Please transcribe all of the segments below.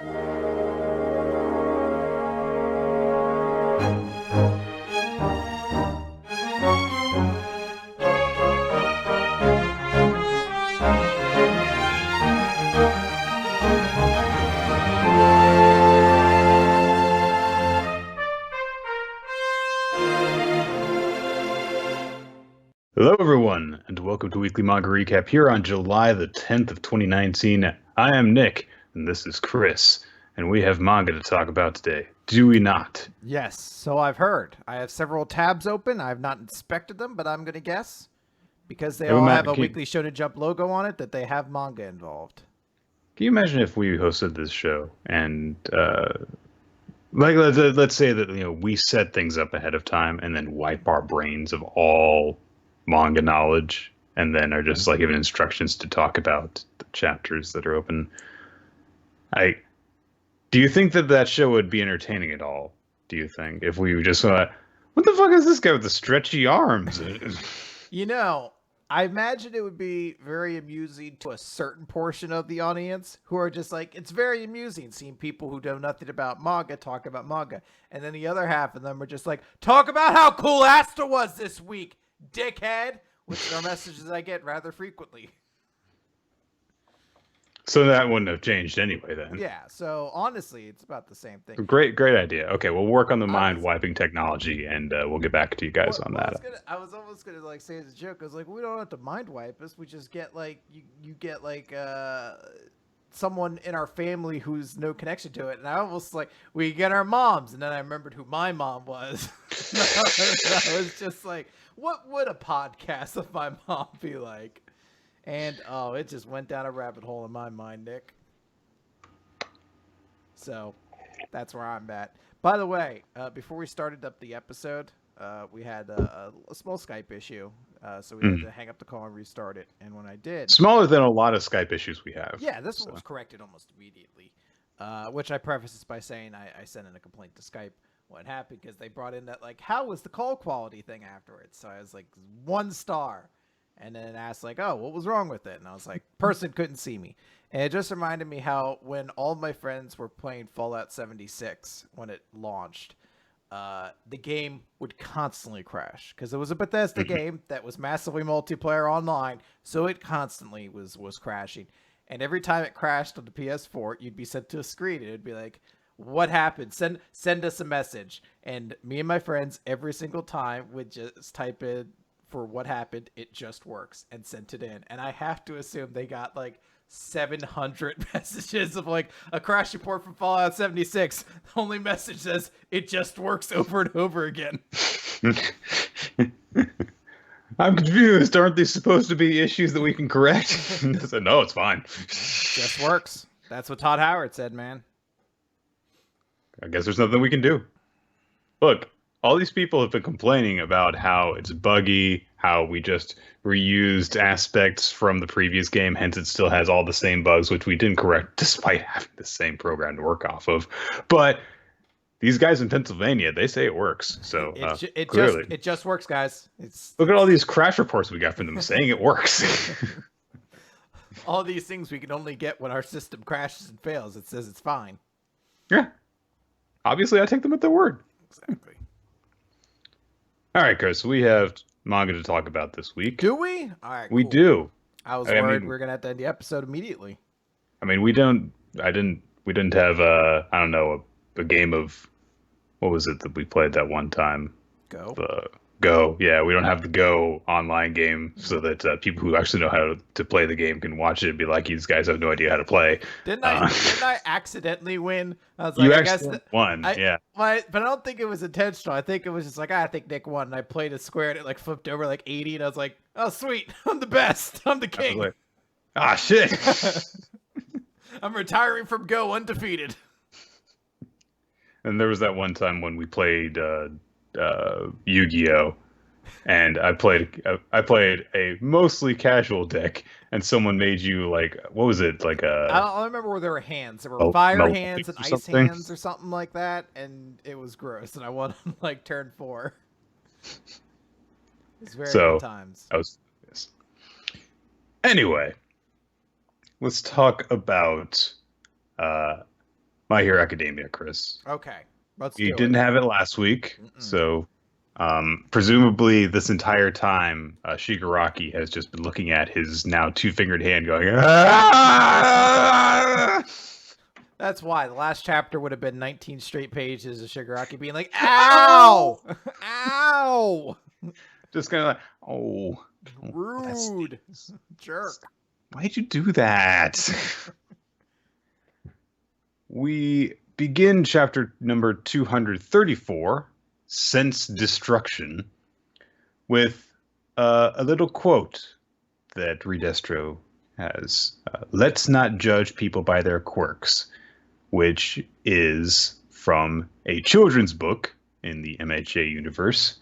Hello, everyone, and welcome to Weekly Manga Recap here on July the 10th of 2019. I am Nick, and this is Chris, and we have manga to talk about today. Do we not? Yes, so I've heard. I have several tabs open. I have not inspected them, but I'm going to guess, because they all have a Weekly Shonen Jump logo on it, that they have manga involved. Can you imagine if we hosted this show and, let's say that, we set things up ahead of time and then wipe our brains of all manga knowledge and then are just given instructions to talk about the chapters that are open. Do you think that show would be entertaining at all? Do you think if we just what the fuck is this guy with the stretchy arms? I imagine it would be very amusing to a certain portion of the audience who are just it's very amusing seeing people who know nothing about manga talk about manga, and then the other half of them are just talk about how cool Asta was this week, dickhead, which are messages I get rather frequently. So that wouldn't have changed anyway then. Yeah, so honestly, it's about the same thing. Great idea. Okay, we'll work on the mind-wiping technology, and we'll get back to you guys on that. I was almost gonna say as a joke, I was we don't have to mind-wipe us, we just get you get someone in our family who's no connection to it, and I almost we get our moms, and then I remembered who my mom was. I was just what would a podcast of my mom be like? And it just went down a rabbit hole in my mind, Nick. So that's where I'm at. By the way, before we started up the episode, we had a small Skype issue. So we had to hang up the call and restart it. And when I did... Smaller than a lot of Skype issues we have. Yeah, this one was corrected almost immediately. Which I preface this by saying I sent in a complaint to Skype. What happened? Because they brought in that, how was the call quality thing afterwards? So I was 1 star. And then it asked oh, what was wrong with it? And I was person couldn't see me. And it just reminded me how when all of my friends were playing Fallout 76 when it launched, the game would constantly crash because it was a Bethesda game that was massively multiplayer online. So it constantly was crashing. And every time it crashed on the PS4, you'd be sent to a screen and it'd be what happened? Send us a message. And me and my friends every single time would just type in for what happened, it just works, and sent it in. And I have to assume they got 700 messages of a crash report from Fallout 76. The only message says it just works over and over again. I'm confused. Aren't these supposed to be issues that we can correct? I said, no, it's fine. Just works. That's what Todd Howard said, man. I guess there's nothing we can do. Look, all these people have been complaining about how it's buggy, how we just reused aspects from the previous game, hence it still has all the same bugs, which we didn't correct despite having the same program to work off of. But these guys in Pennsylvania, they say it works. So clearly. It just works, guys. Look at all these crash reports we got from them saying it works. All these things we can only get when our system crashes and fails. It says it's fine. Yeah. Obviously, I take them at their word. Exactly. All right, Chris, we have manga to talk about this week. Do we? All right, we do. I was worried we were going to have to end the episode immediately. I mean, we didn't have a game of, what was it that we played that one time? Go. Yeah, we don't have the Go online game so that people who actually know how to play the game can watch it and be like, these guys have no idea how to play. Didn't I accidentally win? I was you won, yeah. But I don't think it was intentional. I think it was just I think Nick won. And I played a square and it flipped over 80 and I was like, oh, sweet. I'm the best. I'm the king. Shit. I'm retiring from Go undefeated. And there was that one time when we played Yu-Gi-Oh! And I played a mostly casual deck, and someone made you what was it I don't remember where there were hands. There were fire hands and ice hands or something like that, and it was gross. And I won on turn 4. It's very good times. Yes. Anyway, let's talk about My Hero Academia, Chris. Okay, let's You do didn't it. have it last week, Mm-mm. so presumably this entire time, Shigaraki has just been looking at his now two-fingered hand going, "Ah!" That's why the last chapter would have been 19 straight pages of Shigaraki being like, "Ow, ow, Just kind of like, oh, that's rude, jerk." why'd you do that? We begin chapter number 234, Sense Destruction, with a little quote that Redestro has. Let's not judge people by their quirks, which is from a children's book in the MHA universe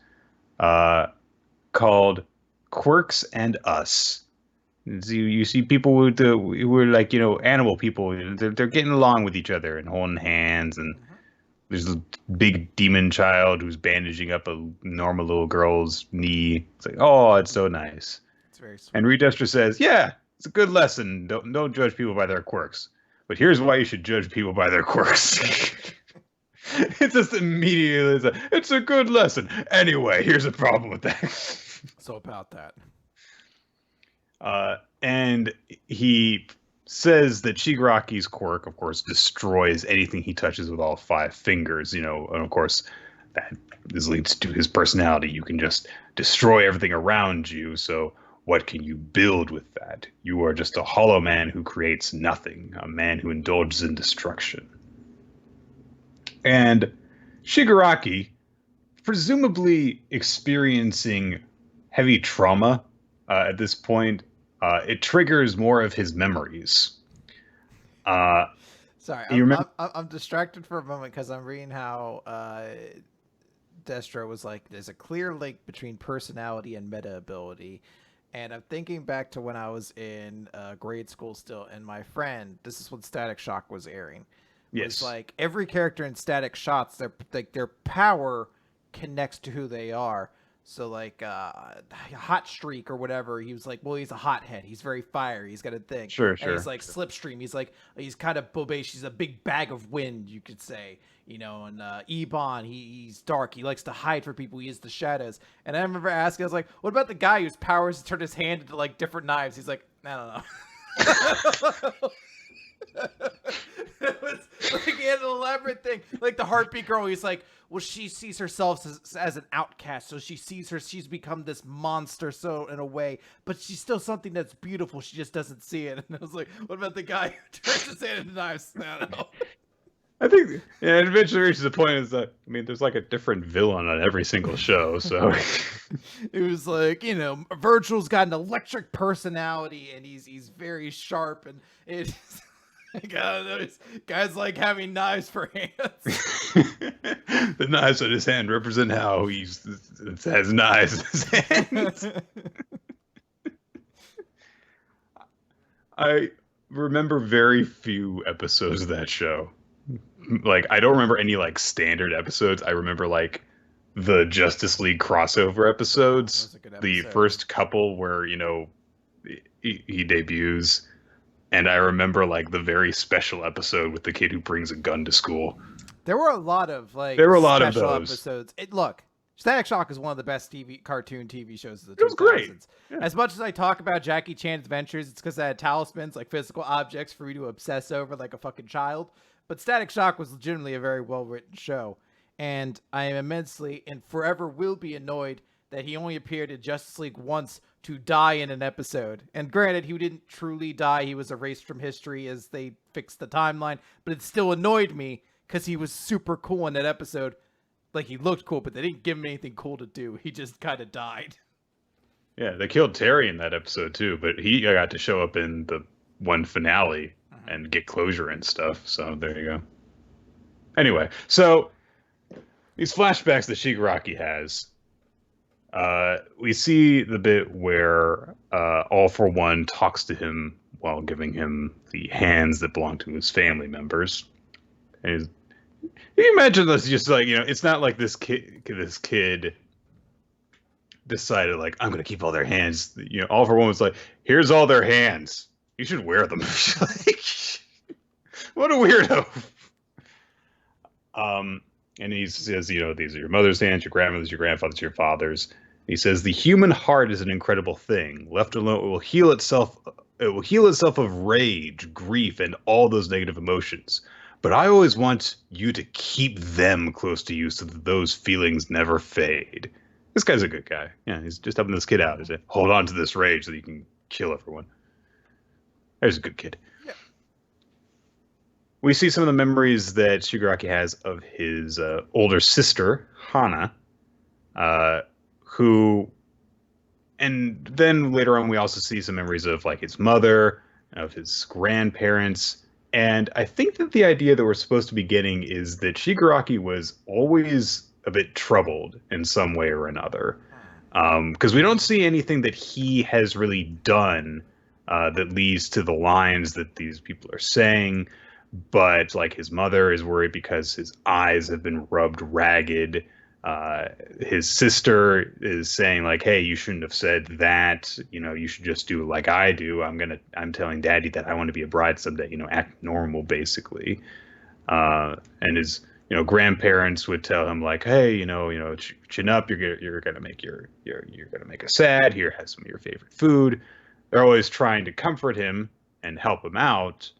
called Quirks and Us. You see people who are like, animal people. They're getting along with each other and holding hands. And Mhm. there's a big demon child who's bandaging up a normal little girl's knee. It's like, oh, it's so nice. It's very sweet. And Redestra says, yeah, it's a good lesson. Don't judge people by their quirks. But here's why you should judge people by their quirks. It's just immediately, it's a good lesson. Anyway, here's a problem with that. So about that. And he says that Shigaraki's quirk, of course, destroys anything he touches with all five fingers, and of course, that leads to his personality. You can just destroy everything around you, so what can you build with that? You are just a hollow man who creates nothing, a man who indulges in destruction. And Shigaraki, presumably experiencing heavy trauma at this point, it triggers more of his memories. Sorry, you remember? I'm distracted for a moment because I'm reading how Destro was like, there's a clear link between personality and meta ability. And I'm thinking back to when I was in grade school still, and my friend, this is when Static Shock was airing. Yes. Was like every character in Static Shots, their power connects to who they are. So like Hot Streak or whatever, he was like, well, he's a hothead. He's very fiery. He's got a thing. Sure. And he's like Slipstream. He's kind of bobash. He's a big bag of wind, you could say. And Ebon, he's dark. He likes to hide for people. He is the shadows. And I remember asking, I was like, what about the guy whose powers turn his hand into like different knives? He's like, I don't know. It was like he had an elaborate thing, like the Heartbeat Girl. He's like, well, she sees herself as an outcast, so she's become this monster, so in a way, but she's still something that's beautiful. She just doesn't see it. And I was like, what about the guy who turns his hand into knives? I don't know. I think, it eventually reaches the point is that, there's like a different villain on every single show, so. It was like, Virgil's got an electric personality, and he's very sharp, and it's. Like, I don't know, guys like having knives for hands. The knives on his hand represent how he has knives in his hands. I remember very few episodes of that show. Like, I don't remember any like standard episodes. I remember like the Justice League crossover episodes. The first couple where he debuts. And I remember like the very special episode with the kid who brings a gun to school. There were a lot of like special episodes. Look, Static Shock is one of the best cartoon TV shows of the 2000s. It was great. Yeah. As much as I talk about Jackie Chan's adventures, it's because I had talismans, like physical objects for me to obsess over like a fucking child. But Static Shock was legitimately a very well-written show. And I am immensely and forever will be annoyed that he only appeared in Justice League once to die in an episode. And granted, he didn't truly die. He was erased from history as they fixed the timeline. But it still annoyed me because he was super cool in that episode. Like, he looked cool, but they didn't give him anything cool to do. He just kind of died. Yeah, they killed Terry in that episode too, but he got to show up in the one finale and get closure and stuff. So there you go. Anyway, so these flashbacks that Shigaraki has, we see the bit where All For One talks to him while giving him the hands that belong to his family members. And you imagine this just like, it's not like this kid decided like, I'm going to keep all their hands. All For One was like, here's all their hands. You should wear them. Like, what a weirdo. And he says, these are your mother's hands, your grandmother's, your grandfather's, your father's. He says the human heart is an incredible thing. Left alone, it will heal itself. It will heal itself of rage, grief, and all those negative emotions. But I always want you to keep them close to you so that those feelings never fade. This guy's a good guy. Yeah, he's just helping this kid out. He's like, hold on to this rage so that you can kill everyone. There's a good kid. Yeah. We see some of the memories that Shigaraki has of his older sister, Hana, who, and then later on we also see some memories of like his mother, of his grandparents, and I think that the idea that we're supposed to be getting is that Shigaraki was always a bit troubled in some way or another, because we don't see anything that he has really done that leads to the lines that these people are saying. But like his mother is worried because his eyes have been rubbed ragged. His sister is saying like, "Hey, you shouldn't have said that. You should just do like I do. I'm telling Daddy that I want to be a bride someday. Act normal, basically." And his grandparents would tell him like, "Hey, chin up. You're gonna make you're gonna make us sad. Here, have some of your favorite food." They're always trying to comfort him and help him out.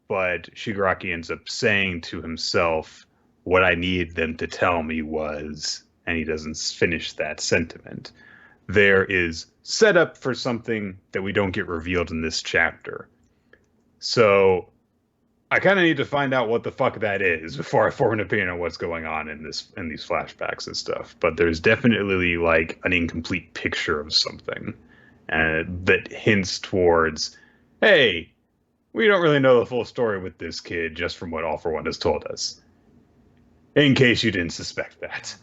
But Shigaraki ends up saying to himself, what I needed them to tell me was, and he doesn't finish that sentiment. There is setup for something that we don't get revealed in this chapter. So I kind of need to find out what the fuck that is before I form an opinion on what's going on in these flashbacks and stuff. But there's definitely like an incomplete picture of something that hints towards, hey, we don't really know the full story with this kid just from what All For One has told us. In case you didn't suspect that.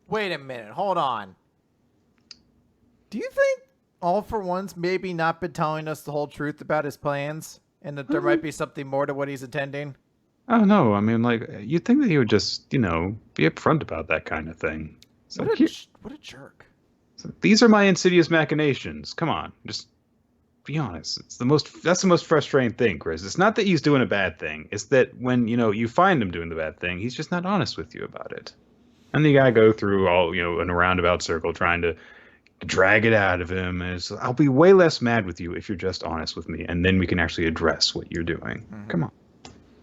Wait a minute. Hold on. Do you think All For One's maybe not been telling us the whole truth about his plans? And that there might be something more to what he's intending? I don't know. I mean, like, you'd think that he would just, be upfront about that kind of thing. What a jerk. These are my insidious machinations. Come on. Just be honest. That's the most frustrating thing, Chris. It's not that he's doing a bad thing. It's that when, you find him doing the bad thing, he's just not honest with you about it. And you gotta go through all, in a roundabout circle trying to drag it out of him. And I'll be way less mad with you if you're just honest with me, and then we can actually address what you're doing. Mm-hmm. Come on.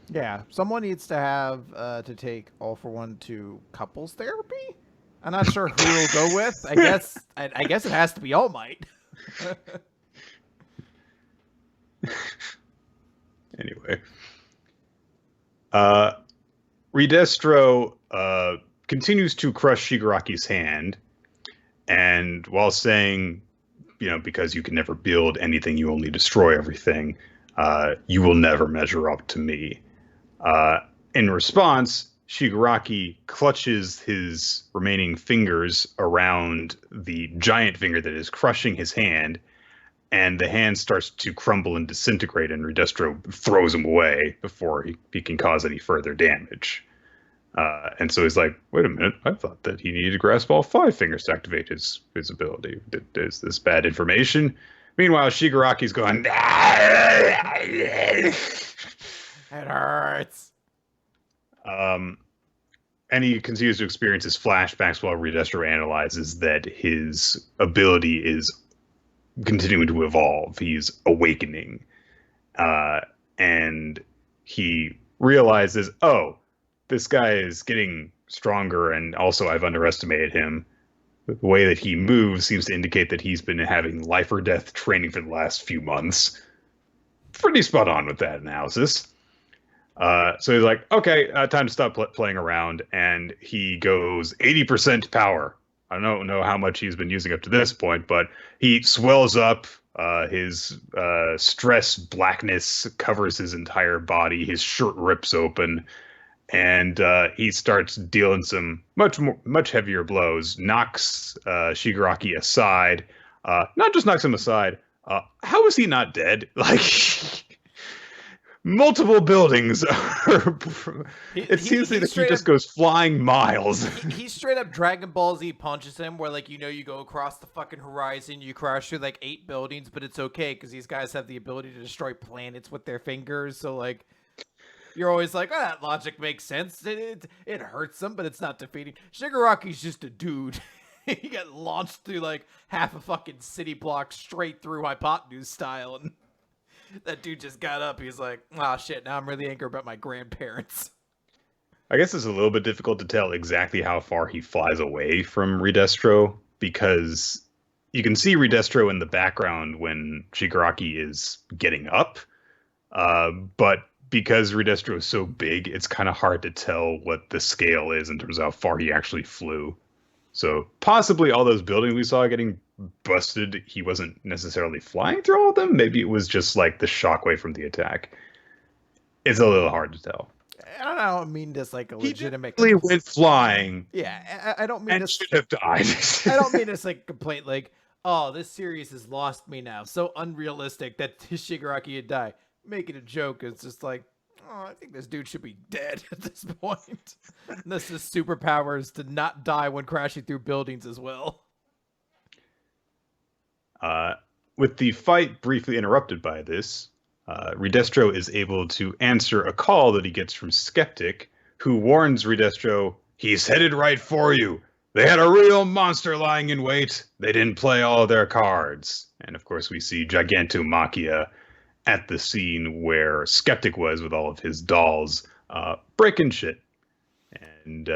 Yeah, someone needs to have to take All For One to couples therapy. I'm not sure who we'll go with. I guess it has to be All Might. Anyway, Redestro continues to crush Shigaraki's hand, and while saying, because you can never build anything, you only destroy everything, you will never measure up to me. In response, Shigaraki clutches his remaining fingers around the giant finger that is crushing his hand, and the hand starts to crumble and disintegrate, and Redestro throws him away before he can cause any further damage. And so he's like, wait a minute, I thought that he needed to grasp all 5 fingers to activate his ability. Is this bad information? Meanwhile, Shigaraki's going, it hurts. And he continues to experience his flashbacks while Redestro analyzes that his ability is continuing to evolve. He's awakening. And he realizes, oh, this guy is getting stronger, and also I've underestimated him. The way that he moves seems to indicate that he's been having life or death training for the last few months. Pretty spot on with that analysis. So he's like, okay, time to stop playing around, and he goes 80% power. I don't know how much he's been using up to this point, but he swells up. His stress blackness covers his entire body. His shirt rips open, and he starts dealing some much heavier blows. Knocks Shigaraki aside. Not just knocks him aside. How is he not dead? Like, multiple buildings. It seems like he just goes flying miles. He straight up Dragon Ball Z punches him, where you go across the fucking horizon, you crash through 8 buildings, but it's okay because these guys have the ability to destroy planets with their fingers. So you're always like, oh, that logic makes sense. It hurts him, but it's not defeating. Shigaraki's just a dude. He got launched through like half a fucking city block straight through hypotenuse style, and that dude just got up. He's like, oh shit, now I'm really angry about my grandparents. I guess it's a little bit difficult to tell exactly how far he flies away from Redestro, because you can see Redestro in the background when Shigaraki is getting up. But because Redestro is so big, it's kind of hard to tell what the scale is in terms of how far he actually flew. So possibly all those buildings we saw getting busted, he wasn't necessarily flying through all of them. Maybe it was just like the shockwave from the attack. It's a little hard to tell. I don't mean this like a legitimate. He went flying. Yeah, I don't mean and this. Should have died. I don't mean this like complaint like, oh, this series has lost me now. So unrealistic that Shigaraki would die. Making a joke is just like, oh, I think this dude should be dead at this point. Unless his superpowers to not die when crashing through buildings as well. With the fight briefly interrupted by this, Redestro is able to answer a call that he gets from Skeptic, who warns Redestro, he's headed right for you. They had a real monster lying in wait. They didn't play all their cards. And of course we see Gigantomachia at the scene where Skeptic was with all of his dolls, breaking shit. And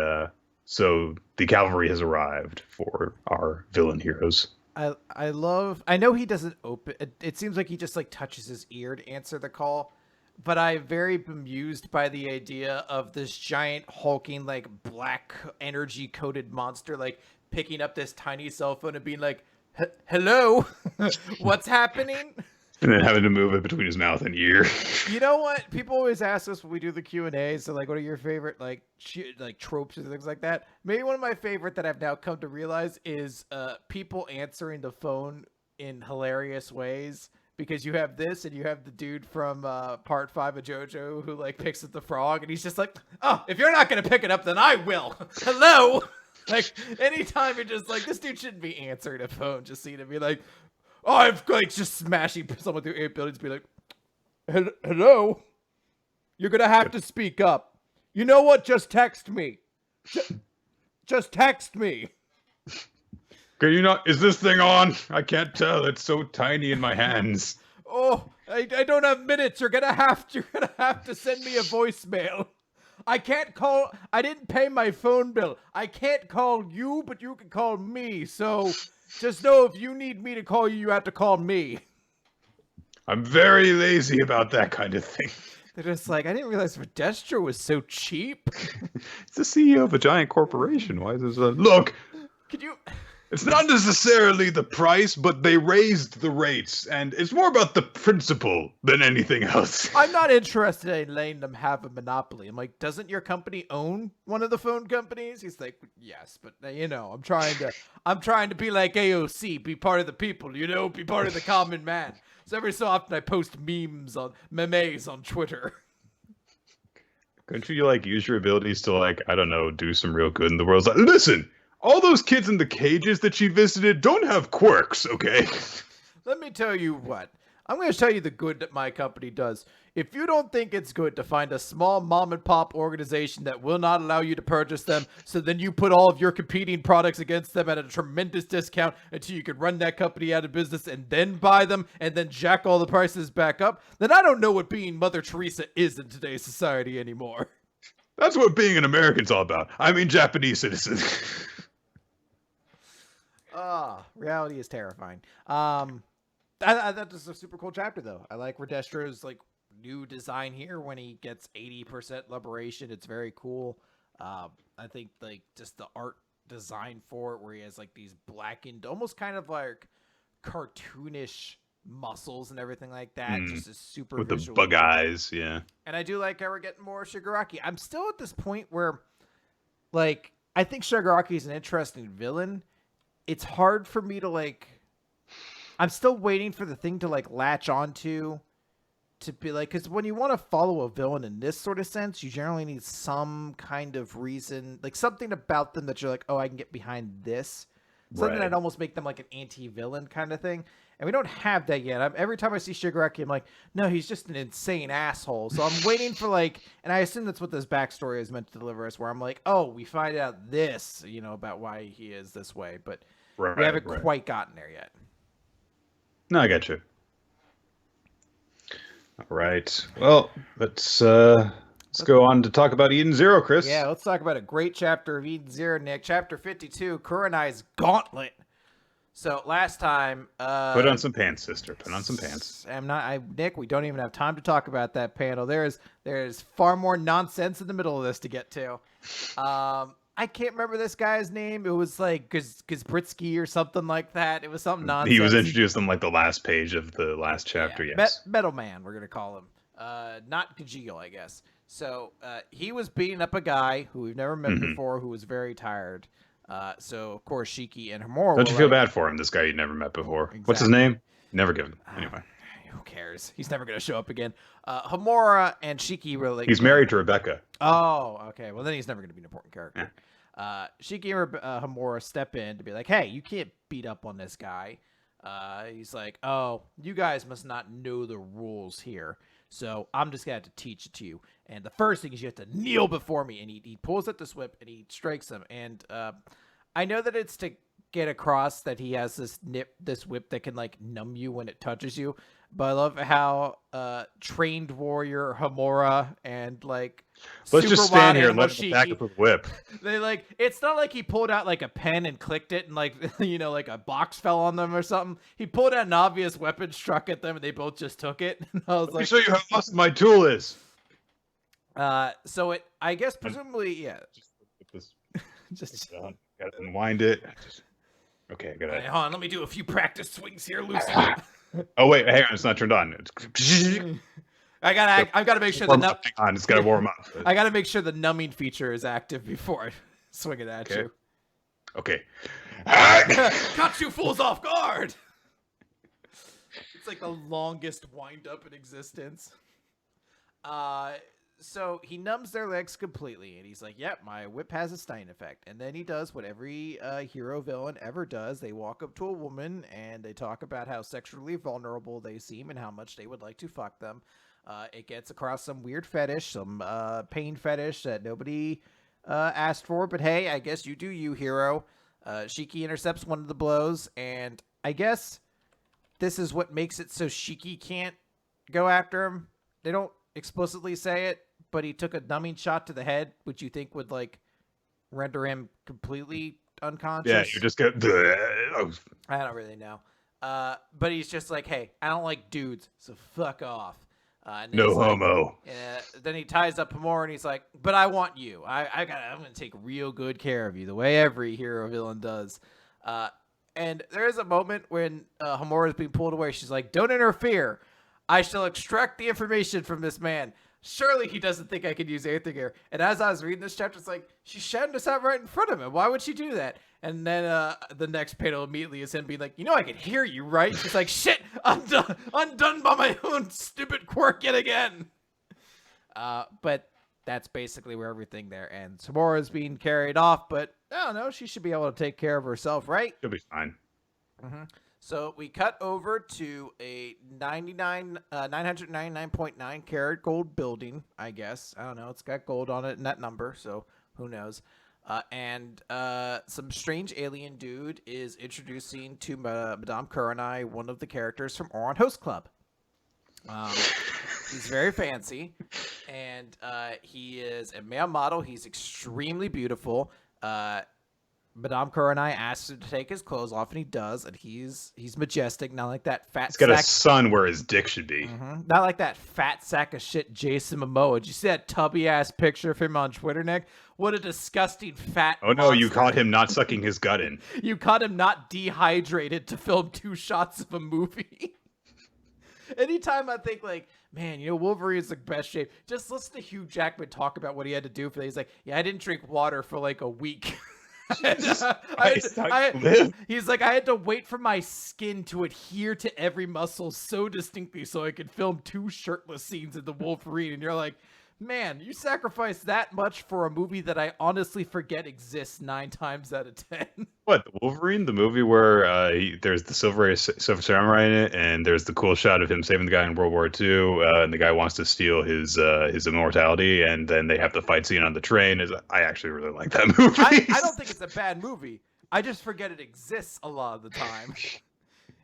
so the cavalry has arrived for our villain heroes. I know he doesn't open, it seems like he just like touches his ear to answer the call, but I'm very bemused by the idea of this giant hulking like black energy coated monster like picking up this tiny cell phone and being like, hello, what's happening? And then having to move it between his mouth and ear. You know what? People always ask us when we do the Q&A, so like, what are your favorite like tropes and things like that? Maybe one of my favorite that I've now come to realize is people answering the phone in hilarious ways. Because you have this, and you have the dude from part 5 of JoJo who like picks up the frog, and he's just like, "Oh, if you're not gonna pick it up, then I will." Hello. Like anytime you're just like, this dude shouldn't be answering a phone. Just seeing him be like, oh, I've like just smashing someone through 8 buildings, be like, hello? You're going to have to speak up. You know what? Just text me. Just text me. Can you not? Is this thing on? I can't tell. It's so tiny in my hands. Oh, I don't have minutes. You're gonna have to send me a voicemail. I can't call. I didn't pay my phone bill. I can't call you, but you can call me. So just know if you need me to call you, you have to call me. I'm very lazy about that kind of thing. They're just like, I didn't realize Redestro was so cheap. It's the CEO of a giant corporation. Why is this look? Could you? It's not necessarily the price, but they raised the rates, and it's more about the principle than anything else. I'm not interested in letting them have a monopoly. I'm like, doesn't your company own one of the phone companies? He's like, yes, but you know, I'm trying to be like AOC, be part of the people, you know, be part of the common man. So every so often I post memes on Twitter. Couldn't you like use your abilities to like, I don't know, do some real good in the world? Like, listen. All those kids in the cages that she visited don't have quirks, okay? Let me tell you what. I'm going to tell you the good that my company does. If you don't think it's good to find a small mom and pop organization that will not allow you to purchase them, so then you put all of your competing products against them at a tremendous discount until you can run that company out of business and then buy them and then jack all the prices back up, then I don't know what being Mother Teresa is in today's society anymore. That's what being an American's all about. I mean, Japanese citizen. Reality is terrifying. That is a super cool chapter, though. I like Redestro's like new design here when he gets 80% liberation. It's very cool. I think like just the art design for it, where he has like these blackened, almost kind of like cartoonish muscles and everything like that. Just is super with visual. The bug eyes, yeah. And I do like how we're getting more Shigaraki. I'm still at this point where, like, I think Shigaraki is an interesting villain. It's hard for me to like, I'm still waiting for the thing to like latch onto, to be like, because when you want to follow a villain in this sort of sense, you generally need some kind of reason, like something about them that you're like, oh, I can get behind this. Something right. that'd almost make them like an anti-villain kind of thing. And we don't have that yet. Every time I see Shigaraki, I'm like, no, he's just an insane asshole. So I'm waiting for like, and I assume that's what this backstory is meant to deliver us, where I'm like, oh, we find out this, about why he is this way, but we haven't quite gotten there yet. No, I got you. All right. Well, let's go on to talk about Eden Zero, Chris. Yeah, let's talk about a great chapter of Eden Zero, Nick. Chapter 52, Kurenai's Gauntlet. So last time, put on some pants, sister. Put on some pants. Nick. We don't even have time to talk about that panel. There's far more nonsense in the middle of this to get to. I can't remember this guy's name. It was like Gazbritsky or something like that. It was something nonsense. He was introduced on like the last page of the last chapter. Yeah. Yes, Metal Man, we're gonna call him. Not Gajeel, I guess. So he was beating up a guy who we've never met before, who was very tired. So of course Shiki and Homura. Don't you feel bad for him? This guy you'd never met before. Exactly. What's his name? Never given. Anyway. Who cares? He's never gonna show up again. Homura and Shiki were like. He's married to Rebecca. Oh, okay. Well, then he's never gonna be an important character. Yeah. Shiki and Homura step in to be like, hey, you can't beat up on this guy. He's like, oh, you guys must not know the rules here. So I'm just going to have to teach it to you. And the first thing is you have to kneel before me. And he pulls out this whip and he strikes him. And I know that it's to get across that he has this whip that can like numb you when it touches you. But I love how trained warrior Homura and like let's just stand here and let him back up with whip. They like it's not like he pulled out like a pen and clicked it and like like a box fell on them or something. He pulled out an obvious weapon, struck at them, and they both just took it. And I was let me show you how awesome my tool is. So it I guess presumably just gotta unwind it. Okay, I gotta. Right, hold on, let me do a few practice swings here, Lucy. Oh wait, hang on, it's not turned on. I've got to make sure hang on, it's got to warm up. I got to make sure the numbing feature is active before I swing it at you. Okay. Caught you fools off guard. It's like the longest wind up in existence. So he numbs their legs completely, and he's like, yep, my whip has a stunning effect. And then he does what every hero villain ever does. They walk up to a woman, and they talk about how sexually vulnerable they seem and how much they would like to fuck them. It gets across some weird fetish, some pain fetish that nobody asked for. But hey, I guess you do you, hero. Shiki intercepts one of the blows, and I guess this is what makes it so Shiki can't go after him. They don't explicitly say it, but he took a numbing shot to the head, which you think would like render him completely unconscious. Yeah, you just get. I don't really know. But he's just like, hey, I don't like dudes, so fuck off. No homo. Then he ties up Homura and he's like, but I want you. I'm going to take real good care of you, the way every hero villain does. And there is a moment when Homura is being pulled away. She's like, don't interfere. I shall extract the information from this man. Surely he doesn't think I can use anything here. And as I was reading this chapter, it's like, she's shouting this out right in front of him. Why would she do that? And then the next panel immediately is him being like, I can hear you, right? She's like, shit, I'm done by my own stupid quirk yet again. But that's basically where everything there ends. Homura is being carried off, but I don't know. She should be able to take care of herself, right? She'll be fine. Mm-hmm. So we cut over to a 999.9 karat gold building, I guess. I don't know. It's got gold on it and that number, so who knows. And some strange alien dude is introducing to Madame Kurenai one of the characters from Oran Host Club. He's very fancy, and he is a male model. He's extremely beautiful. Madame Kurenai asks him to take his clothes off, and he does, and he's majestic, not like that fat. He's got a son where his dick should be. Mm-hmm. Not like that fat sack of shit Jason Momoa. Did you see that tubby ass picture of him on Twitter, Nick? What a disgusting fat. Oh no, you caught him not sucking his gut in. You caught him not dehydrated to film 2 shots of a movie. Anytime I think like, man, Wolverine's the best shape. Just listen to Hugh Jackman talk about what he had to do for that. He's like, yeah, I didn't drink water for like a week. He's like, I had to wait for my skin to adhere to every muscle so distinctly so I could film 2 shirtless scenes in the Wolverine. And you're like, man, you sacrificed that much for a movie that I honestly forget exists 9 times out of 10. What, the Wolverine, the movie where there's the Silver Samurai in it, and there's the cool shot of him saving the guy in World War II, and the guy wants to steal his immortality, and then they have the fight scene on the train. I actually really like that movie. I don't think it's a bad movie. I just forget it exists a lot of the time.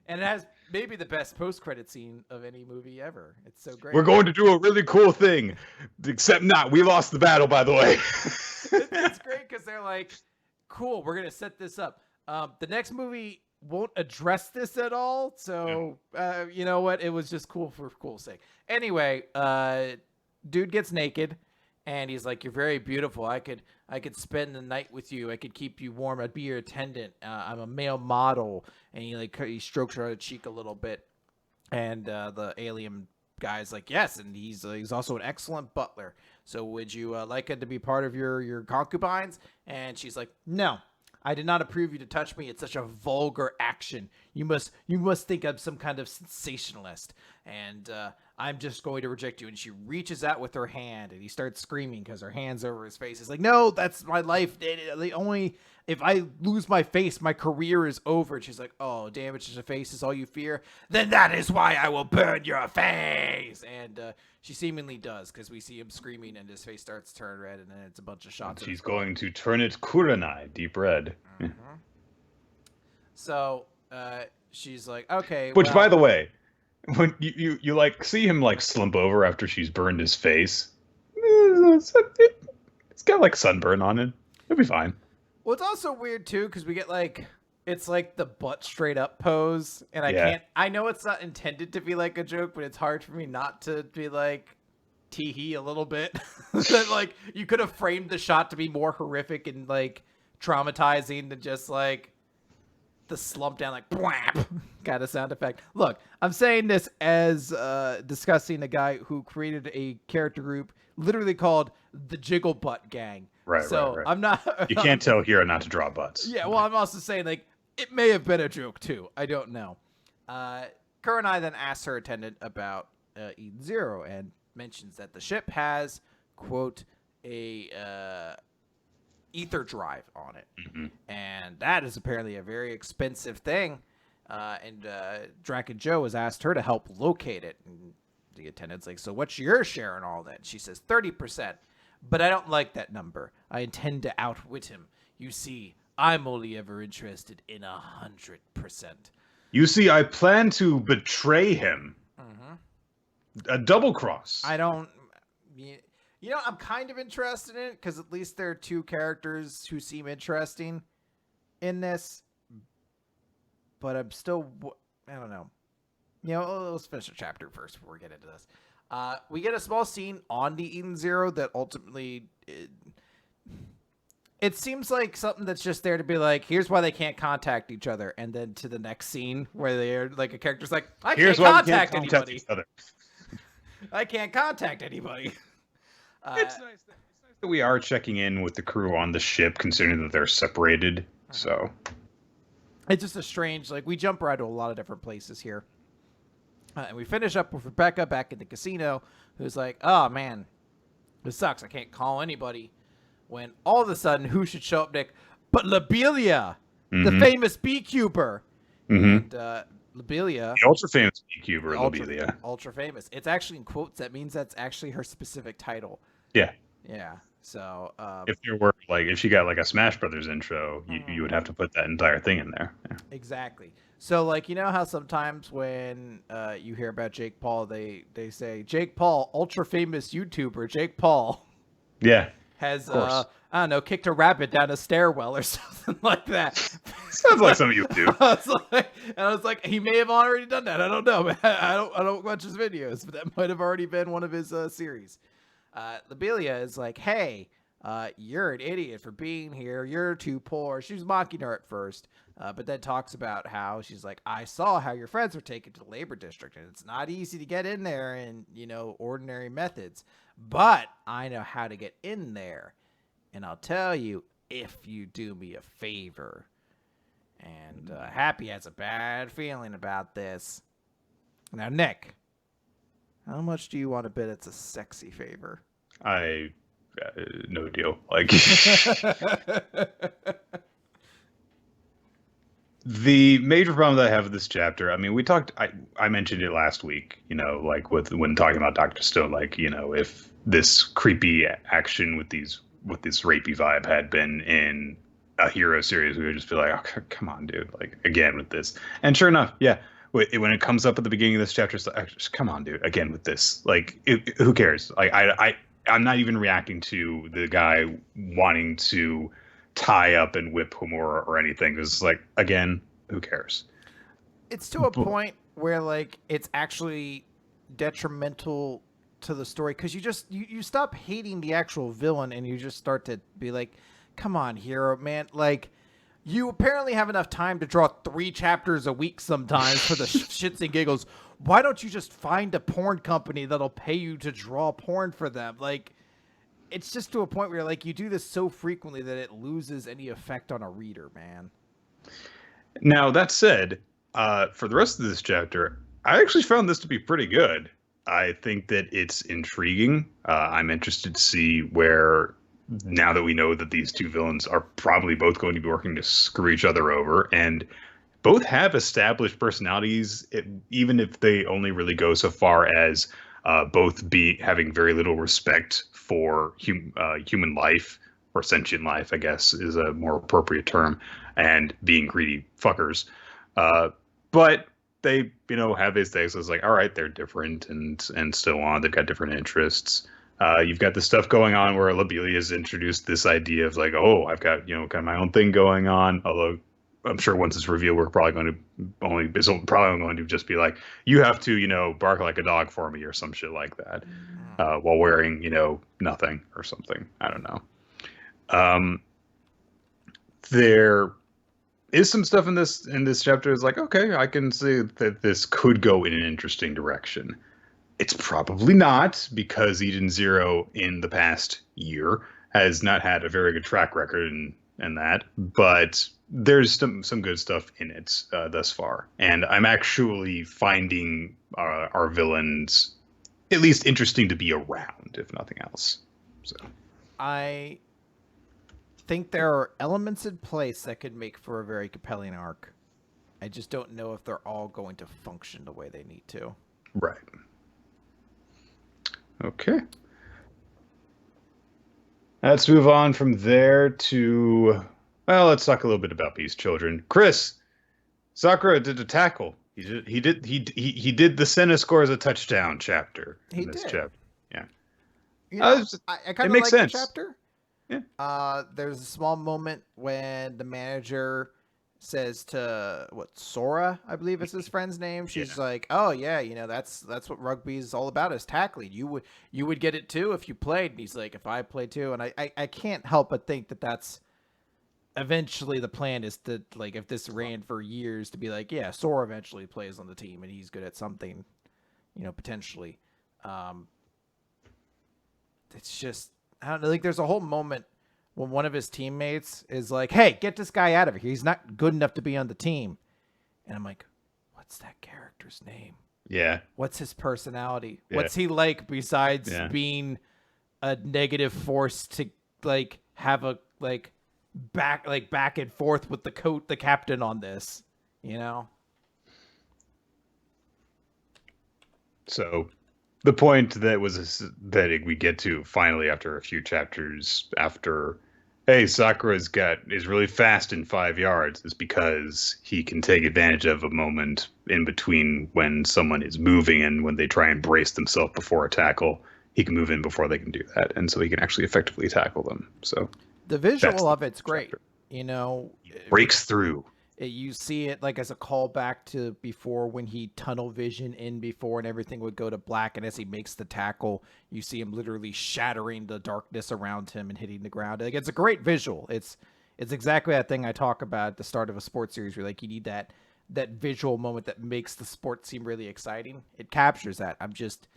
And it has maybe the best post-credit scene of any movie ever. It's so great. We're going to do a really cool thing, except not. We lost the battle, by the way. It's great because they're like, cool, we're going to set this up. The next movie won't address this at all. So, you know what? It was just cool for cool's sake. Anyway, dude gets naked. And he's like, "You're very beautiful. I could spend the night with you. I could keep you warm. I'd be your attendant. I'm a male model." And he strokes her on the cheek a little bit. And the alien guy's like, "Yes." And he's also an excellent butler. So would you like it to be part of your concubines? And she's like, "No, I did not approve you to touch me. It's such a vulgar action. You must think I'm some kind of sensationalist. And I'm just going to reject you." And she reaches out with her hand, and he starts screaming because her hand's over his face. He's like, "No, that's my life. If I lose my face, my career is over." And she's like, "Oh, damage to the face is all you fear? Then that is why I will burn your face." And she seemingly does, because we see him screaming, and his face starts to turn red, and then it's a bunch of shots. She's going to turn it kurenai, deep red. Mm-hmm. So she's like, "Okay." Which, by the way, when you like see him like slump over after she's burned his face, it's got like sunburn on it. It'll be fine. Well, it's also weird too because we get like it's like the butt straight up pose, and I know it's not intended to be like a joke, but it's hard for me not to be like tee-hee a little bit. That like you could have framed the shot to be more horrific and like traumatizing than just like the slump down like bwap kind of sound effect. Look, I'm saying this as discussing a guy who created a character group literally called the Jiggle Butt Gang. Right. I'm not. You can't tell Hira not to draw butts. Yeah, well, I'm also saying like it may have been a joke too. I don't know. Kurenai then asks her attendant about Eden Zero and mentions that the ship has, quote, a ether drive on it. Mm-hmm. And that is apparently a very expensive thing. And Draken Joe has asked her to help locate it. And the attendant's like, "So what's your share in all that?" She says 30%. "But I don't like that number. I intend to outwit him. You see, I'm only ever interested in 100%. You see, I plan to betray him. Mm-hmm. A double cross. I don't... You know, I'm kind of interested in it, because at least there are two characters who seem interesting in this. But I'm still... I don't know. You know, let's finish the chapter first before we get into this. We get a small scene on the Eden Zero that ultimately... It seems like something that's just there to be like, here's why they can't contact each other. And then to the next scene where they're like, a character's like, I can't contact anybody. I can't contact anybody. It's nice that we are checking in with the crew on the ship, considering that they're separated. So it's just a strange, like, we jump around to a lot of different places here. And we finish up with Rebecca back at the casino, who's like, "Oh man, this sucks. I can't call anybody." When all of a sudden, who should show up, Nick? But Lobelia, the famous beekeeper. Mm-hmm. And Lobelia, the ultra famous beekeeper, Lobelia. Ultra famous. It's actually in quotes. That means that's actually her specific title. Yeah. Yeah. So if there were if she got like a Smash Brothers intro, you would have to put that entire thing in there. Yeah. Exactly. So like, you know how sometimes when you hear about Jake Paul, they say Jake Paul, ultra famous YouTuber Jake Paul. Yeah. Has I don't know, kicked a rabbit down a stairwell or something like that. Sounds like something you would do. I was like, he may have already done that. I don't know. I don't watch his videos, but that might have already been one of his series. Lobelia is like, "Hey, you're an idiot for being here. You're too poor." She was mocking her at first, but then talks about how she's like, "I saw how your friends were taken to the labor district, and it's not easy to get in there in, ordinary methods. But I know how to get in there, and I'll tell you if you do me a favor." And Happy has a bad feeling about this. Now, Nick, how much do you want to bet it's a sexy favor? No deal. Like, The major problem that I have with this chapter, I mean, I mentioned it last week, like when talking about Dr. Stone, like, if this creepy action with this rapey vibe had been in a hero series, we would just be like, oh, come on, dude, like again with this. And sure enough, yeah, when it comes up at the beginning of this chapter, it's like, just come on, dude, again with this. Like, who cares? Like, I'm not even reacting to the guy wanting to tie up and whip Homura or anything. It's like, again, who cares? It's to a point where like it's actually detrimental to the story because you stop hating the actual villain and you just start to be like, come on, hero, man, like. You apparently have enough time to draw 3 chapters a week sometimes for the shits and giggles. Why don't you just find a porn company that'll pay you to draw porn for them? Like, it's just to a point where like you do this so frequently that it loses any effect on a reader, man. Now, that said, for the rest of this chapter, I actually found this to be pretty good. I think that it's intriguing. I'm interested to see where, now that we know that these two villains are probably both going to be working to screw each other over, and both have established personalities, even if they only really go so far as both be having very little respect for human life, or sentient life, I guess is a more appropriate term, and being greedy fuckers. But they, have these things. So it's like, all right, they're different and so on. They've got different interests. You've got this stuff going on where Lobelia has introduced this idea of like, oh, I've got, kind of my own thing going on. Although I'm sure once it's revealed, it's probably only going to just be like, you have to, bark like a dog for me or some shit like that, while wearing, nothing or something. I don't know. There is some stuff in this chapter is like, okay, I can see that this could go in an interesting direction. It's probably not, because Eden Zero in the past year has not had a very good track record in that, but there's some good stuff in it thus far. And I'm actually finding our villains at least interesting to be around, if nothing else. So I think there are elements in place that could make for a very compelling arc. I just don't know if they're all going to function the way they need to. Right. Okay. Let's move on from there to, well, let's talk a little bit about Beast Children. Chris, Sakura did a tackle. He did the Senna scores a touchdown chapter in this chapter. Yeah. I kind of like the chapter. Yeah. There's a small moment when the manager says to Sora, I believe is his friend's name. She's like, "Oh yeah, that's what rugby is all about, is tackling. You would get it too if you played." And he's like, "If I played too." And I can't help but think that that's eventually the plan, is to, like, if this ran for years, to be like, yeah, Sora eventually plays on the team and he's good at something, potentially. It's just, I don't know, like there's a whole moment when one of his teammates is like, "Hey, get this guy out of here. He's not good enough to be on the team." And I'm like, what's that character's name? Yeah. What's his personality? Yeah. What's he like besides being a negative force to like have a back and forth with the captain on this, So the point that that we get to finally after a few chapters after, hey, Sakura is really fast in 5 yards, is because he can take advantage of a moment in between when someone is moving and when they try and brace themselves before a tackle. He can move in before they can do that, and so he can actually effectively tackle them. So the visual of it's great. He breaks through. You see it like as a callback to before, when he tunnel vision in before and everything would go to black, and as he makes the tackle, you see him literally shattering the darkness around him and hitting the ground. Like, it's a great visual. It's exactly that thing I talk about at the start of a sports series, where like you need that visual moment that makes the sport seem really exciting. It captures that. I'm just,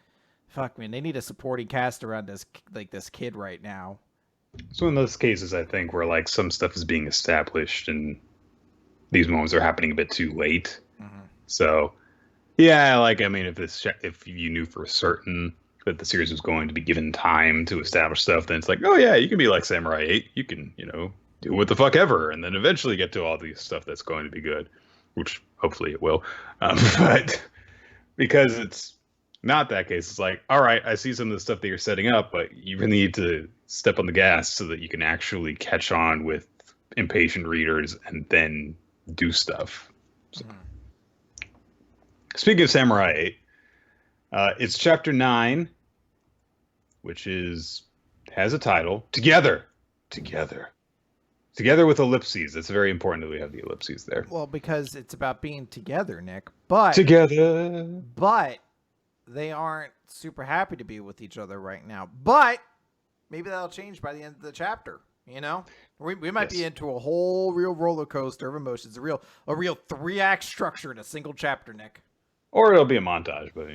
fuck, man, they need a supporting cast around this kid right now. So in those cases, I think, where like some stuff is being established and these moments are happening a bit too late. Mm-hmm. So, yeah, like, I mean, if you knew for certain that the series was going to be given time to establish stuff, then it's like, oh yeah, you can be like Samurai 8. You can, do what the fuck ever, and then eventually get to all these stuff that's going to be good, which hopefully it will. But because it's not that case, it's like, all right, I see some of the stuff that you're setting up, but you really need to step on the gas so that you can actually catch on with impatient readers and then do stuff. So. Speaking of Samurai 8, it's chapter 9, which has a title, Together with ellipses. It's very important that we have the ellipses there. Well, because it's about being together, Nick. But they aren't super happy to be with each other right now. But maybe that'll change by the end of the chapter. You know, we might be into a whole real roller coaster of emotions, a real 3-act structure in a single chapter, Nick. Or it'll be a montage, but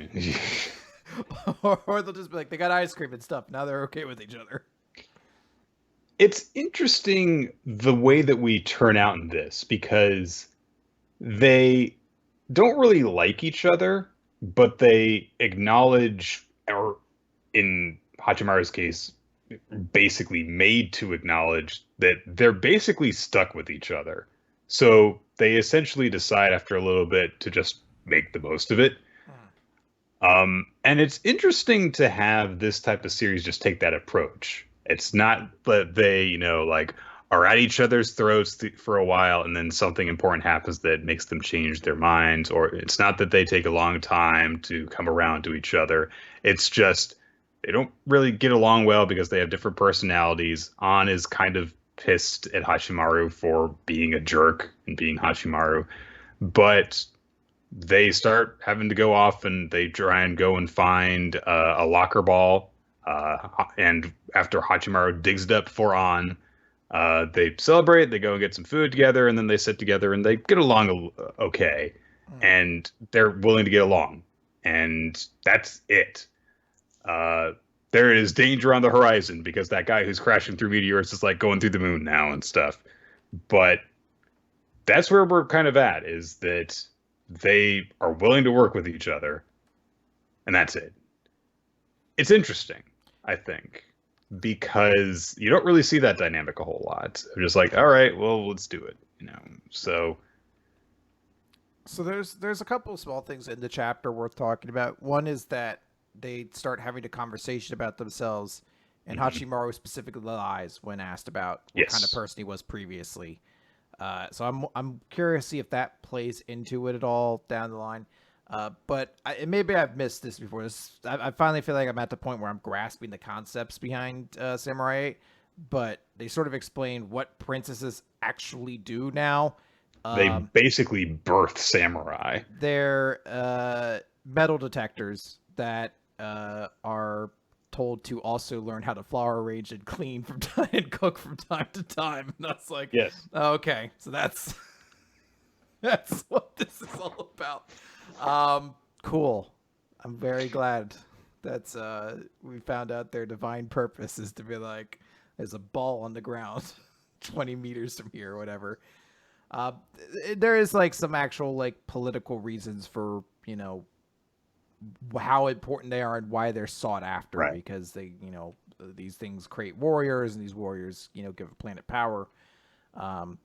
or they'll just be like, they got ice cream and stuff. Now they're okay with each other. It's interesting the way that we turn out in this, because they don't really like each other, but they acknowledge, or in Hachimaru's case, basically made to acknowledge that they're basically stuck with each other. So they essentially decide after a little bit to just make the most of it. And it's interesting to have this type of series just take that approach. It's not that they, like, are at each other's throats for a while and then something important happens that makes them change their minds, or it's not that they take a long time to come around to each other. It's just they don't really get along well because they have different personalities. An is kind of pissed at Hachimaru for being a jerk and being Hachimaru, but they start having to go off and they try and go and find a locker ball. And after Hachimaru digs it up for An, they celebrate, they go and get some food together, and then they sit together and they get along okay. And they're willing to get along. And that's it. There is danger on the horizon because that guy who's crashing through meteors is like going through the moon now and stuff. But that's where we're kind of at, is that they are willing to work with each other, and that's it. It's interesting, I think, because you don't really see that dynamic a whole lot. They're just like, all right, well, let's do it, So there's a couple of small things in the chapter worth talking about. One is that they start having a conversation about themselves, and Hachimaru specifically lies when asked about what kind of person he was previously. So I'm curious to see if that plays into it at all down the line. But maybe I've missed this before. I finally feel like I'm at the point where I'm grasping the concepts behind Samurai 8, but they sort of explain what princesses actually do now. They basically birth samurai. They're metal detectors that are told to also learn how to flower arrange and clean from time and cook from time to time. And that's like, yes, okay, so that's what this is all about. Cool. I'm very glad that's we found out their divine purpose is to be like, there's a ball on the ground 20 meters from here or whatever. There is like some actual like political reasons for, how important they are and why they're sought after, right? Because they, these things create warriors, and these warriors, give a planet power. I'm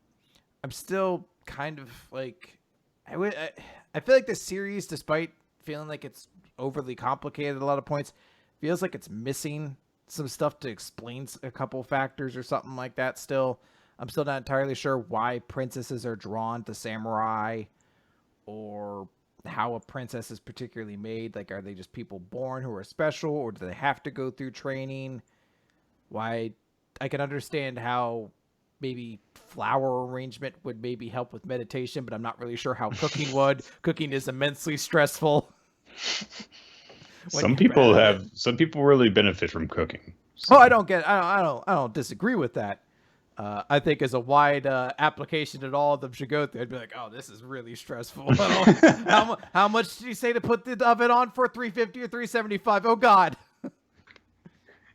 still kind of like, I feel like this series, despite feeling like it's overly complicated at a lot of points, feels like it's missing some stuff to explain a couple factors or something like that. Still, I'm still not entirely sure why princesses are drawn to samurai, or how a princess is particularly made. Like, are they just people born who are special, or do they have to go through training? Why, I can understand how maybe flower arrangement would maybe help with meditation, but I'm not really sure how cooking would. Cooking is immensely stressful. Some people really benefit from cooking. So. Oh, I don't disagree with that. I think as a wide application that all of them should go through, I'd be like, oh, this is really stressful. How much did you say to put the oven on for? 350 or 375? Oh God.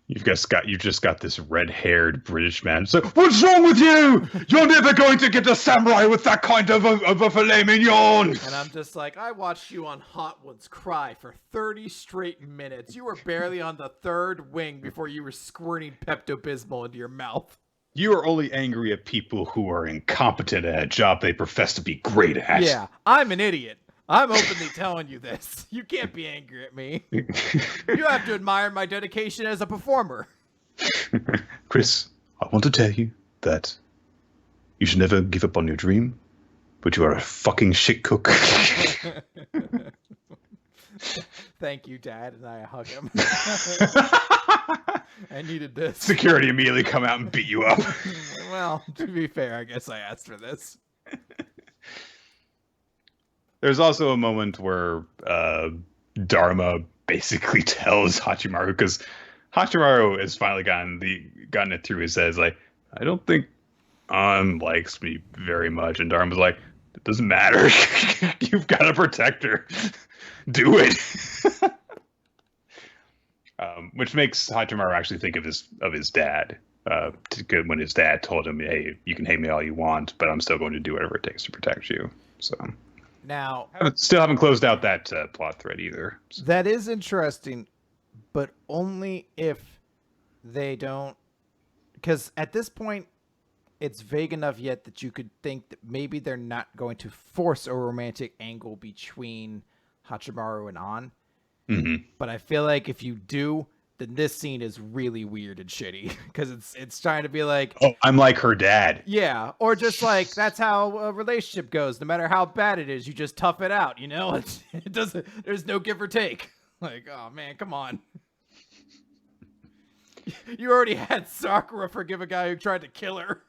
You've just got this red-haired British man. So, what's wrong with you? You're never going to get a samurai with that kind of a filet mignon. And I'm just like, I watched you on Hot Ones cry for 30 straight minutes. You were barely on the third wing before you were squirting Pepto-Bismol into your mouth. You are only angry at people who are incompetent at a job they profess to be great at. Yeah, I'm an idiot. I'm openly telling you this. You can't be angry at me. You have to admire my dedication as a performer. Chris, I want to tell you that you should never give up on your dream, but you are a fucking shit cook. Thank you, Dad, and I hug him. I needed this. Security immediately come out and beat you up. Well, to be fair, I guess I asked for this. There's also a moment where Dharma basically tells Hachimaru, because Hachimaru has finally gotten it through his head, like, I don't think An likes me very much, and Dharma's like, it doesn't matter. You've got to protect her. Do it. Which makes Hachimaru actually think of his dad. When his dad told him, "Hey, you can hate me all you want, but I'm still going to do whatever it takes to protect you." So now, still haven't closed out that plot thread either. So. That is interesting, but only if they don't. Because at this point, it's vague enough yet that you could think that maybe they're not going to force a romantic angle between Hachimaru and An. Mm-hmm. But I feel like if you do, then this scene is really weird and shitty because it's trying to be like, oh, I'm like her dad. Yeah, or just like that's how a relationship goes. No matter how bad it is, you just tough it out. You know, it doesn't. There's no give or take. Like, oh man, come on. You already had Sakura forgive a guy who tried to kill her.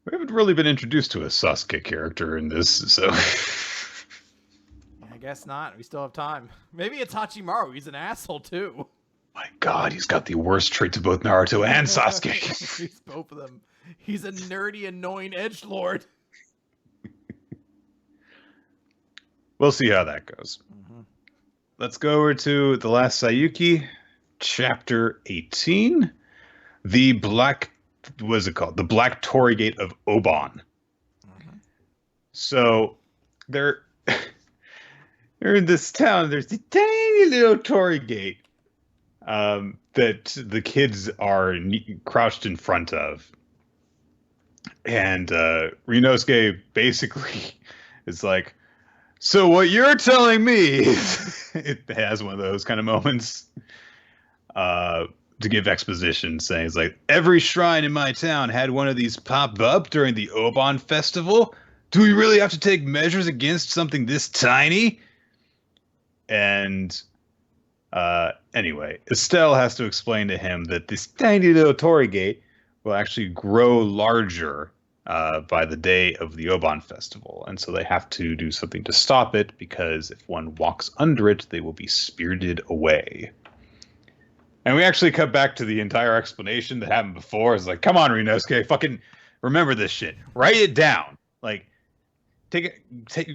We haven't really been introduced to a Sasuke character in this, so. I guess not. We still have time. Maybe it's Hachimaru. He's an asshole too. My God, he's got the worst traits of both Naruto and Sasuke. He's both of them. He's a nerdy, annoying edgelord. We'll see how that goes. Mm-hmm. Let's go over to the Last Saiyuki, chapter 18. The Black, what is it called? The Black Torii Gate of Oban. Mm-hmm. So they're in this town. There's the tiny little Torii Gate that the kids are crouched in front of. And Rinosuke basically is like, so what you're telling me is, it has one of those kind of moments to give exposition, saying it's like, every shrine in my town had one of these pop up during the Oban festival. Do we really have to take measures against something this tiny? And anyway, Estelle has to explain to him that this tiny little Torii Gate will actually grow larger by the day of the Oban festival. And so they have to do something to stop it, because if one walks under it, they will be spirited away. And we actually cut back to the entire explanation that happened before. It's like, come on, Rinosuke, fucking remember this shit. Write it down. Like,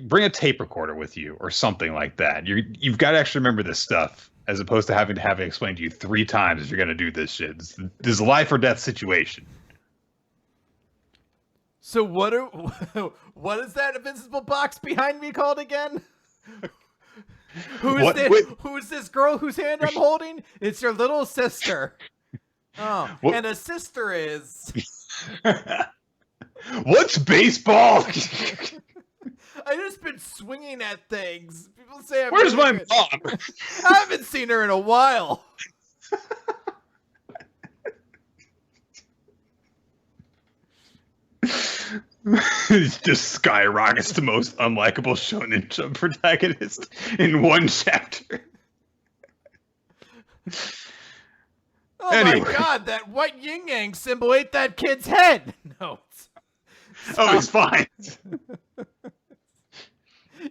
bring a tape recorder with you or something like that. You've got to actually remember this stuff, as opposed to having to have it explained to you 3 times if you're going to do this shit. This is a life or death situation. So what is that invisible box behind me called again? Who's this girl whose hand I'm holding? It's your little sister. Oh, what? And a sister is... What's baseball? I just been swinging at things. People say where's my mom? I haven't seen her in a while. It just skyrockets the most unlikable Shonen Jump protagonist in one chapter. Oh anyway. My God, that white yin yang symbol ate that kid's head. No. Oh, he's fine.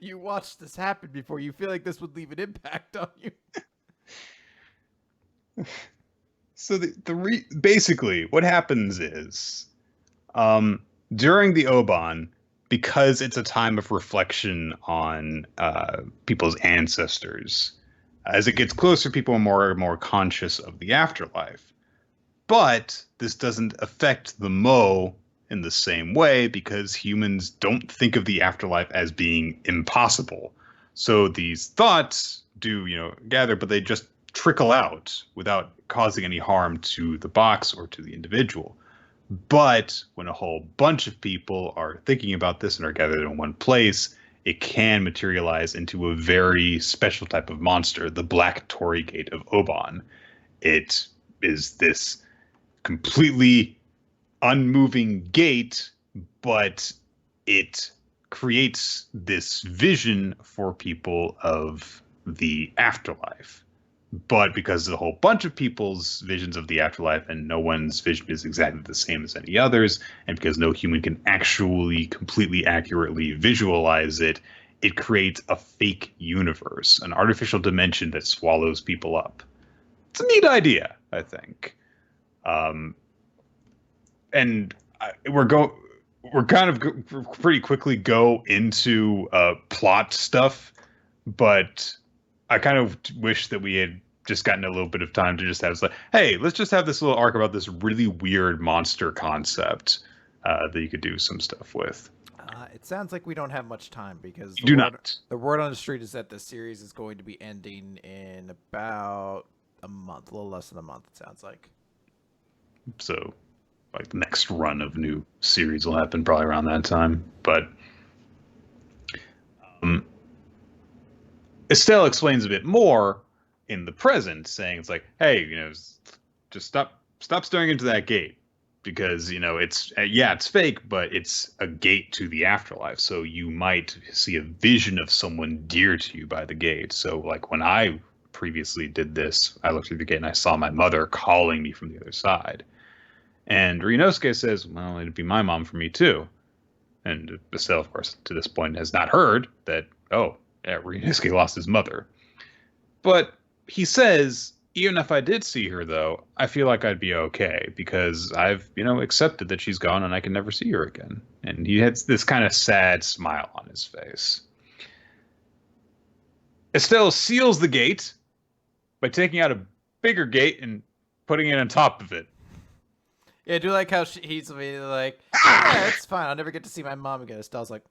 You watched this happen before. You feel like this would leave an impact on you. So basically what happens is, during the Oban, because it's a time of reflection on people's ancestors, as it gets closer, people are more and more conscious of the afterlife. But this doesn't affect the Mo in the same way, because humans don't think of the afterlife as being impossible. So these thoughts do, gather, but they just trickle out without causing any harm to the box or to the individual. But when a whole bunch of people are thinking about this and are gathered in one place, it can materialize into a very special type of monster, the Black Torii Gate of Oban. It is this completely unmoving gate, but it creates this vision for people of the afterlife. But because of a whole bunch of people's visions of the afterlife and no one's vision is exactly the same as any others, and because no human can actually completely accurately visualize it, it creates a fake universe, an artificial dimension that swallows people up. It's a neat idea, I think. We're kind of pretty quickly go into plot stuff, but I kind of wish that we had just gotten a little bit of time to just have like, hey, let's just have this little arc about this really weird monster concept that you could do some stuff with. It sounds like we don't have much time because the word on the street is that the series is going to be ending in about a month, a little less than a month, it sounds like. So, like, the next run of new series will happen probably around that time. But Estelle explains a bit more in the present, saying it's like, hey, just stop staring into that gate, because it's fake, but it's a gate to the afterlife. So you might see a vision of someone dear to you by the gate. So like when I previously did this, I looked through the gate and I saw my mother calling me from the other side. And Ryunosuke says, well, it'd be my mom for me too. And Estelle, of course, to this point has not heard that, Ryunosuke lost his mother. But he says, even if I did see her, though, I feel like I'd be okay because I've, accepted that she's gone and I can never see her again. And he has this kind of sad smile on his face. Estelle seals the gate by taking out a bigger gate and putting it on top of it. Yeah, I do like how he's immediately like, yeah, it's fine. I'll never get to see my mom again. Estelle's like,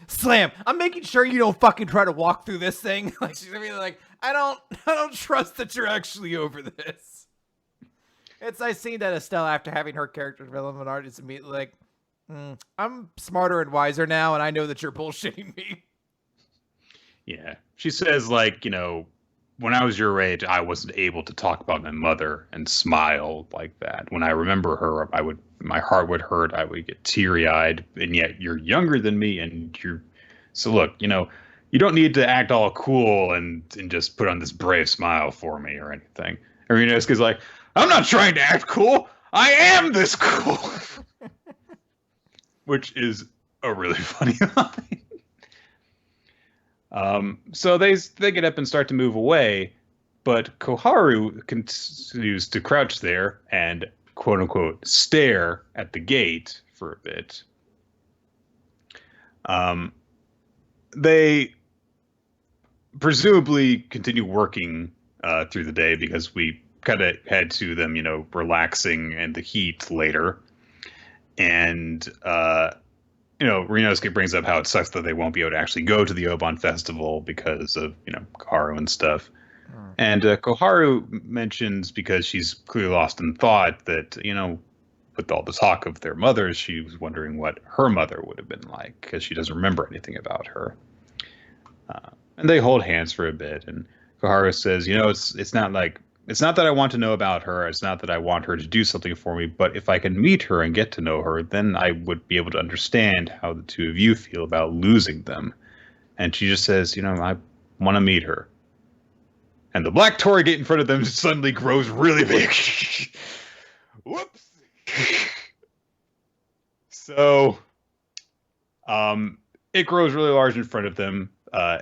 Slam, I'm making sure you don't fucking try to walk through this thing. Like, she's gonna be like, I don't trust that you're actually over this. It's nice seeing that Estelle, after having her character development arc, is immediately like, I'm smarter and wiser now, and I know that you're bullshitting me. Yeah. She says, like, when I was your age, I wasn't able to talk about my mother and smile like that. When I remember her, my heart would hurt. I would get teary-eyed, and yet you're younger than me, and so look, you don't need to act all cool and just put on this brave smile for me or anything. And Ryunosuke's like, I'm not trying to act cool. I am this cool. Which is a really funny line. So they get up and start to move away, but Koharu continues to crouch there and quote unquote stare at the gate for a bit. They presumably continue working through the day because we kind of head to them, relaxing in the heat later. And Ryunosuke brings up how it sucks that they won't be able to actually go to the Oban Festival because of, Koharu and stuff. And Koharu mentions, because she's clearly lost in thought, that, with all the talk of their mothers, she was wondering what her mother would have been like, because she doesn't remember anything about her. And they hold hands for a bit, and Koharu says, it's not that I want to know about her. It's not that I want her to do something for me. But if I can meet her and get to know her, then I would be able to understand how the two of you feel about losing them. And she just says, I want to meet her. And the Black Torii Gate in front of them suddenly grows really big. Whoops. So, it grows really large in front of them.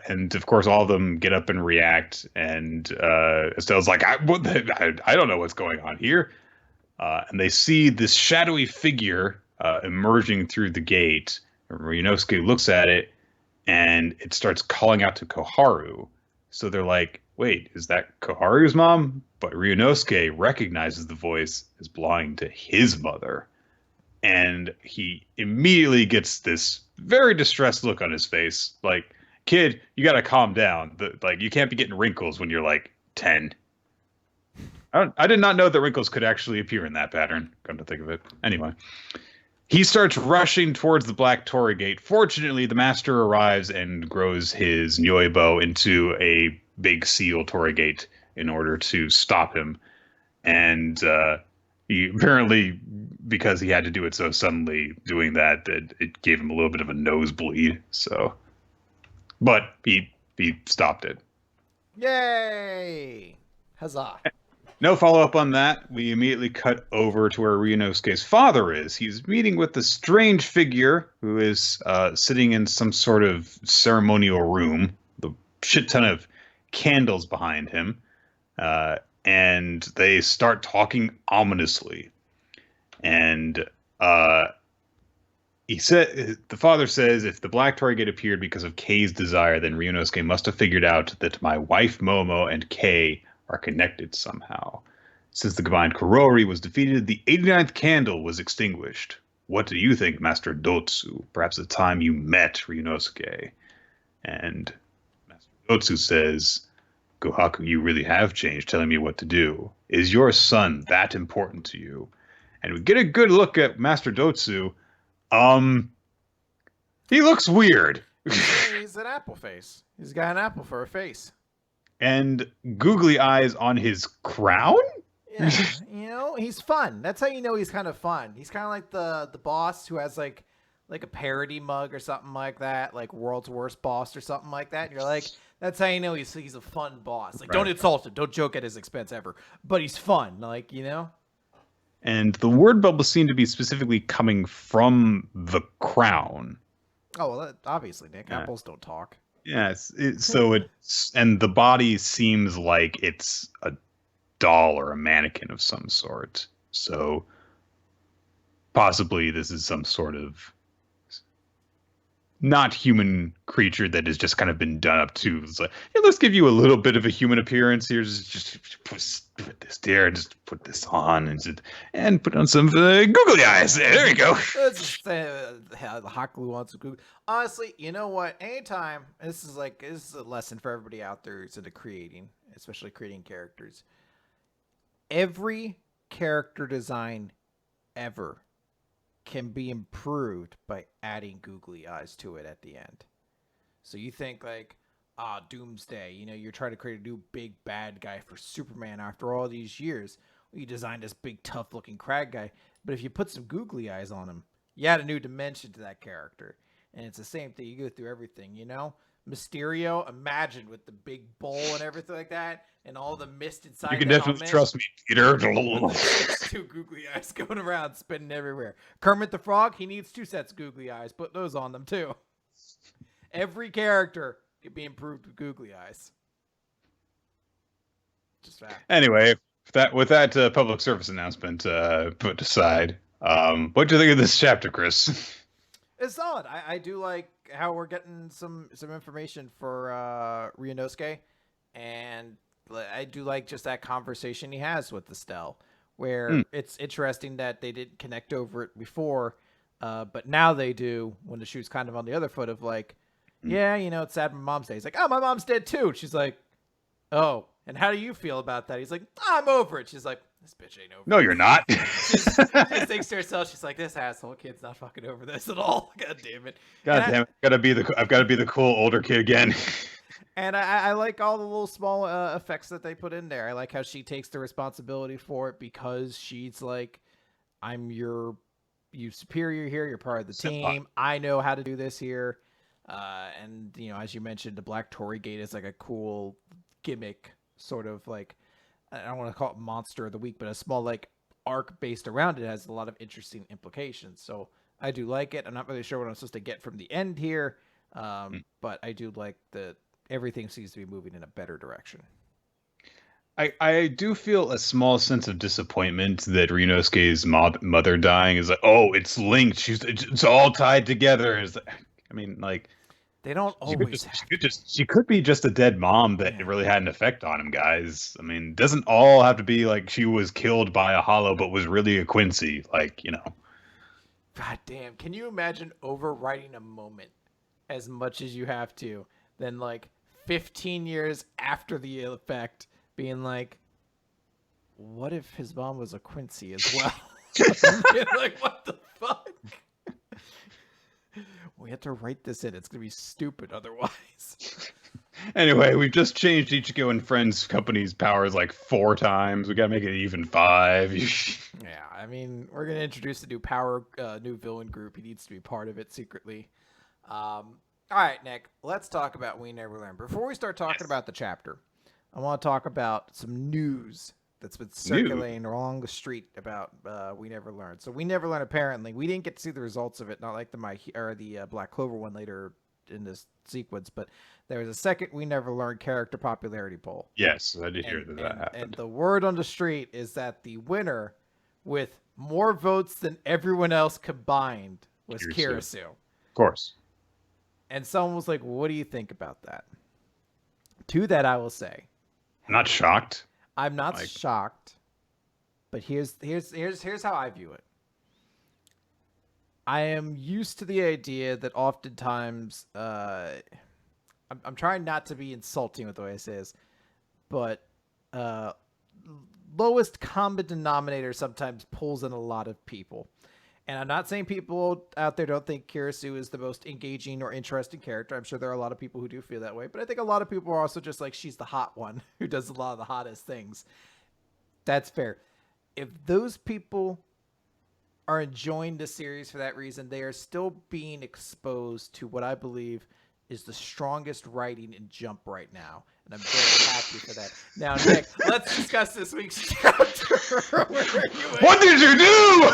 And of course, all of them get up and react. And Estelle's like, I don't know what's going on here. And they see this shadowy figure emerging through the gate. And Ryunosuke looks at it, and it starts calling out to Koharu. So they're like, wait, is that Koharu's mom? But Ryunosuke recognizes the voice as belonging to his mother. And he immediately gets this very distressed look on his face. Like, kid, you gotta calm down. You can't be getting wrinkles when you're like 10. I did not know that wrinkles could actually appear in that pattern. Come to think of it. Anyway, he starts rushing towards the Black Torii Gate. Fortunately, the master arrives and grows his Nyoibo into a big seal Torii Gate in order to stop him. And he apparently, because he had to do it so suddenly, doing that, it gave him a little bit of a nosebleed. So, but he stopped it. Yay! Huzzah! No follow up on that. We immediately cut over to where Ryunosuke's father is. He's meeting with a strange figure who is sitting in some sort of ceremonial room. The shit ton of candles behind him, and they start talking ominously. And the father says, if the Black Torii Gate appeared because of Kei's desire, then Ryunosuke must have figured out that my wife Momo and Kei are connected somehow. Since the combined Kurori was defeated, the 89th candle was extinguished. What do you think, Master Dotsu? Perhaps the time you met Ryunosuke. And Master Dotsu says, Gohaku, you really have changed, telling me what to do. Is your son that important to you? And we get a good look at Master Dotsu. He looks weird. He's an apple face. He's got an apple for a face. And googly eyes on his crown? Yeah, he's fun. That's how you know he's kind of fun. He's kind of like the boss who has like a parody mug or something like that, like World's Worst Boss or something like that. And you're like, that's how you know he's a fun boss. Like, right. Don't insult him. Don't joke at his expense ever. But he's fun, like, And the word bubbles seem to be specifically coming from the crown. Oh, well, obviously, Nick. Yeah. Apples don't talk. Yes, and the body seems like it's a doll or a mannequin of some sort. So possibly this is some sort of not human creature that has just kind of been done up to. It's like, yeah, let's give you a little bit of a human appearance here. Just put this there, just put this on, and put on some googly eyes. There you go. The hot glue on some googly. Honestly, you know what? Anytime this is a lesson for everybody out there who's into creating, especially creating characters. Every character design ever can be improved by adding googly eyes to it at the end. So you think like, Doomsday, you're trying to create a new big bad guy for Superman after all these years. Well, you designed this big tough looking crag guy, but if you put some googly eyes on him, you add a new dimension to that character. And it's the same thing. You go through everything, Mysterio, imagine with the big bowl and everything like that, and all the mist inside. You can definitely trust me, Peter. Two googly eyes going around, spinning everywhere. Kermit the Frog, he needs 2 sets of googly eyes. Put those on them too. Every character can be improved with googly eyes. Just fact. Anyway, with that public service announcement put aside, what do you think of this chapter, Chris? It's solid. I do like how we're getting some information for Ryunosuke, and I do like just that conversation he has with Estelle, where it's interesting that they didn't connect over it before, but now they do when the shoe's kind of on the other foot of like, yeah, it's sad my mom's dead. He's like, oh, my mom's dead too. And she's like, oh, and how do you feel about that? He's like, I'm over it. She's like, this bitch ain't over it. No, you're not. She just thinks to herself, she's like, this asshole kid's not fucking over this at all. God damn it. God damn it. I've got to be the cool older kid again. And I like all the little small effects that they put in there. I like how she takes the responsibility for it because she's like, I'm you superior here. You're part of the team. I know how to do this here. And, as you mentioned, the Black Torii Gate is like a cool gimmick, sort of like, I don't want to call it monster of the week, but a small like arc based around it has a lot of interesting implications. So I do like it. I'm not really sure what I'm supposed to get from the end here. But I do like that everything seems to be moving in a better direction. I do feel a small sense of disappointment that Ryunosuke's mother dying is like, oh, it's linked. It's all tied together. They don't always. She could be just a dead mom that really had an effect on him, guys. I mean, doesn't all have to be like she was killed by a hollow, but was really a Quincy, God damn! Can you imagine overwriting a moment as much as you have to, then like 15 years after the effect, being like, what if his mom was a Quincy as well? Like, what the fuck? We have to write this in. It's gonna be stupid otherwise. Anyway, we've just changed Ichigo and Friends Company's powers like 4 times. We gotta make it even 5. Yeah, I mean, we're gonna introduce a new power, new villain group. He needs to be part of it secretly. All right, Nick. Let's talk about We Never Learn. Before we start talking about the chapter, I want to talk about some news that's been circulating along the street about We Never Learn. So We Never Learn. Apparently, we didn't get to see the results of it. Not like the Black Clover one later in this sequence, but there was a second We Never Learn character popularity poll. Yes, I did hear that happened. And the word on the street is that the winner, with more votes than everyone else combined, was Kirisu. Of course. And someone was like, "What do you think about that?" To that, I will say, I'm not shocked. I'm not shocked, but here's how I view it. I am used to the idea that oftentimes, I'm trying not to be insulting with the way I say this, but lowest common denominator sometimes pulls in a lot of people. And I'm not saying people out there don't think Kirisu is the most engaging or interesting character. I'm sure there are a lot of people who do feel that way. But I think a lot of people are also just like, she's the hot one who does a lot of the hottest things. That's fair. If those people are enjoying the series for that reason, they are still being exposed to what I believe is the strongest writing in Jump right now. And I'm very happy for that. Now, Nick, let's discuss this week's chapter. What did you do?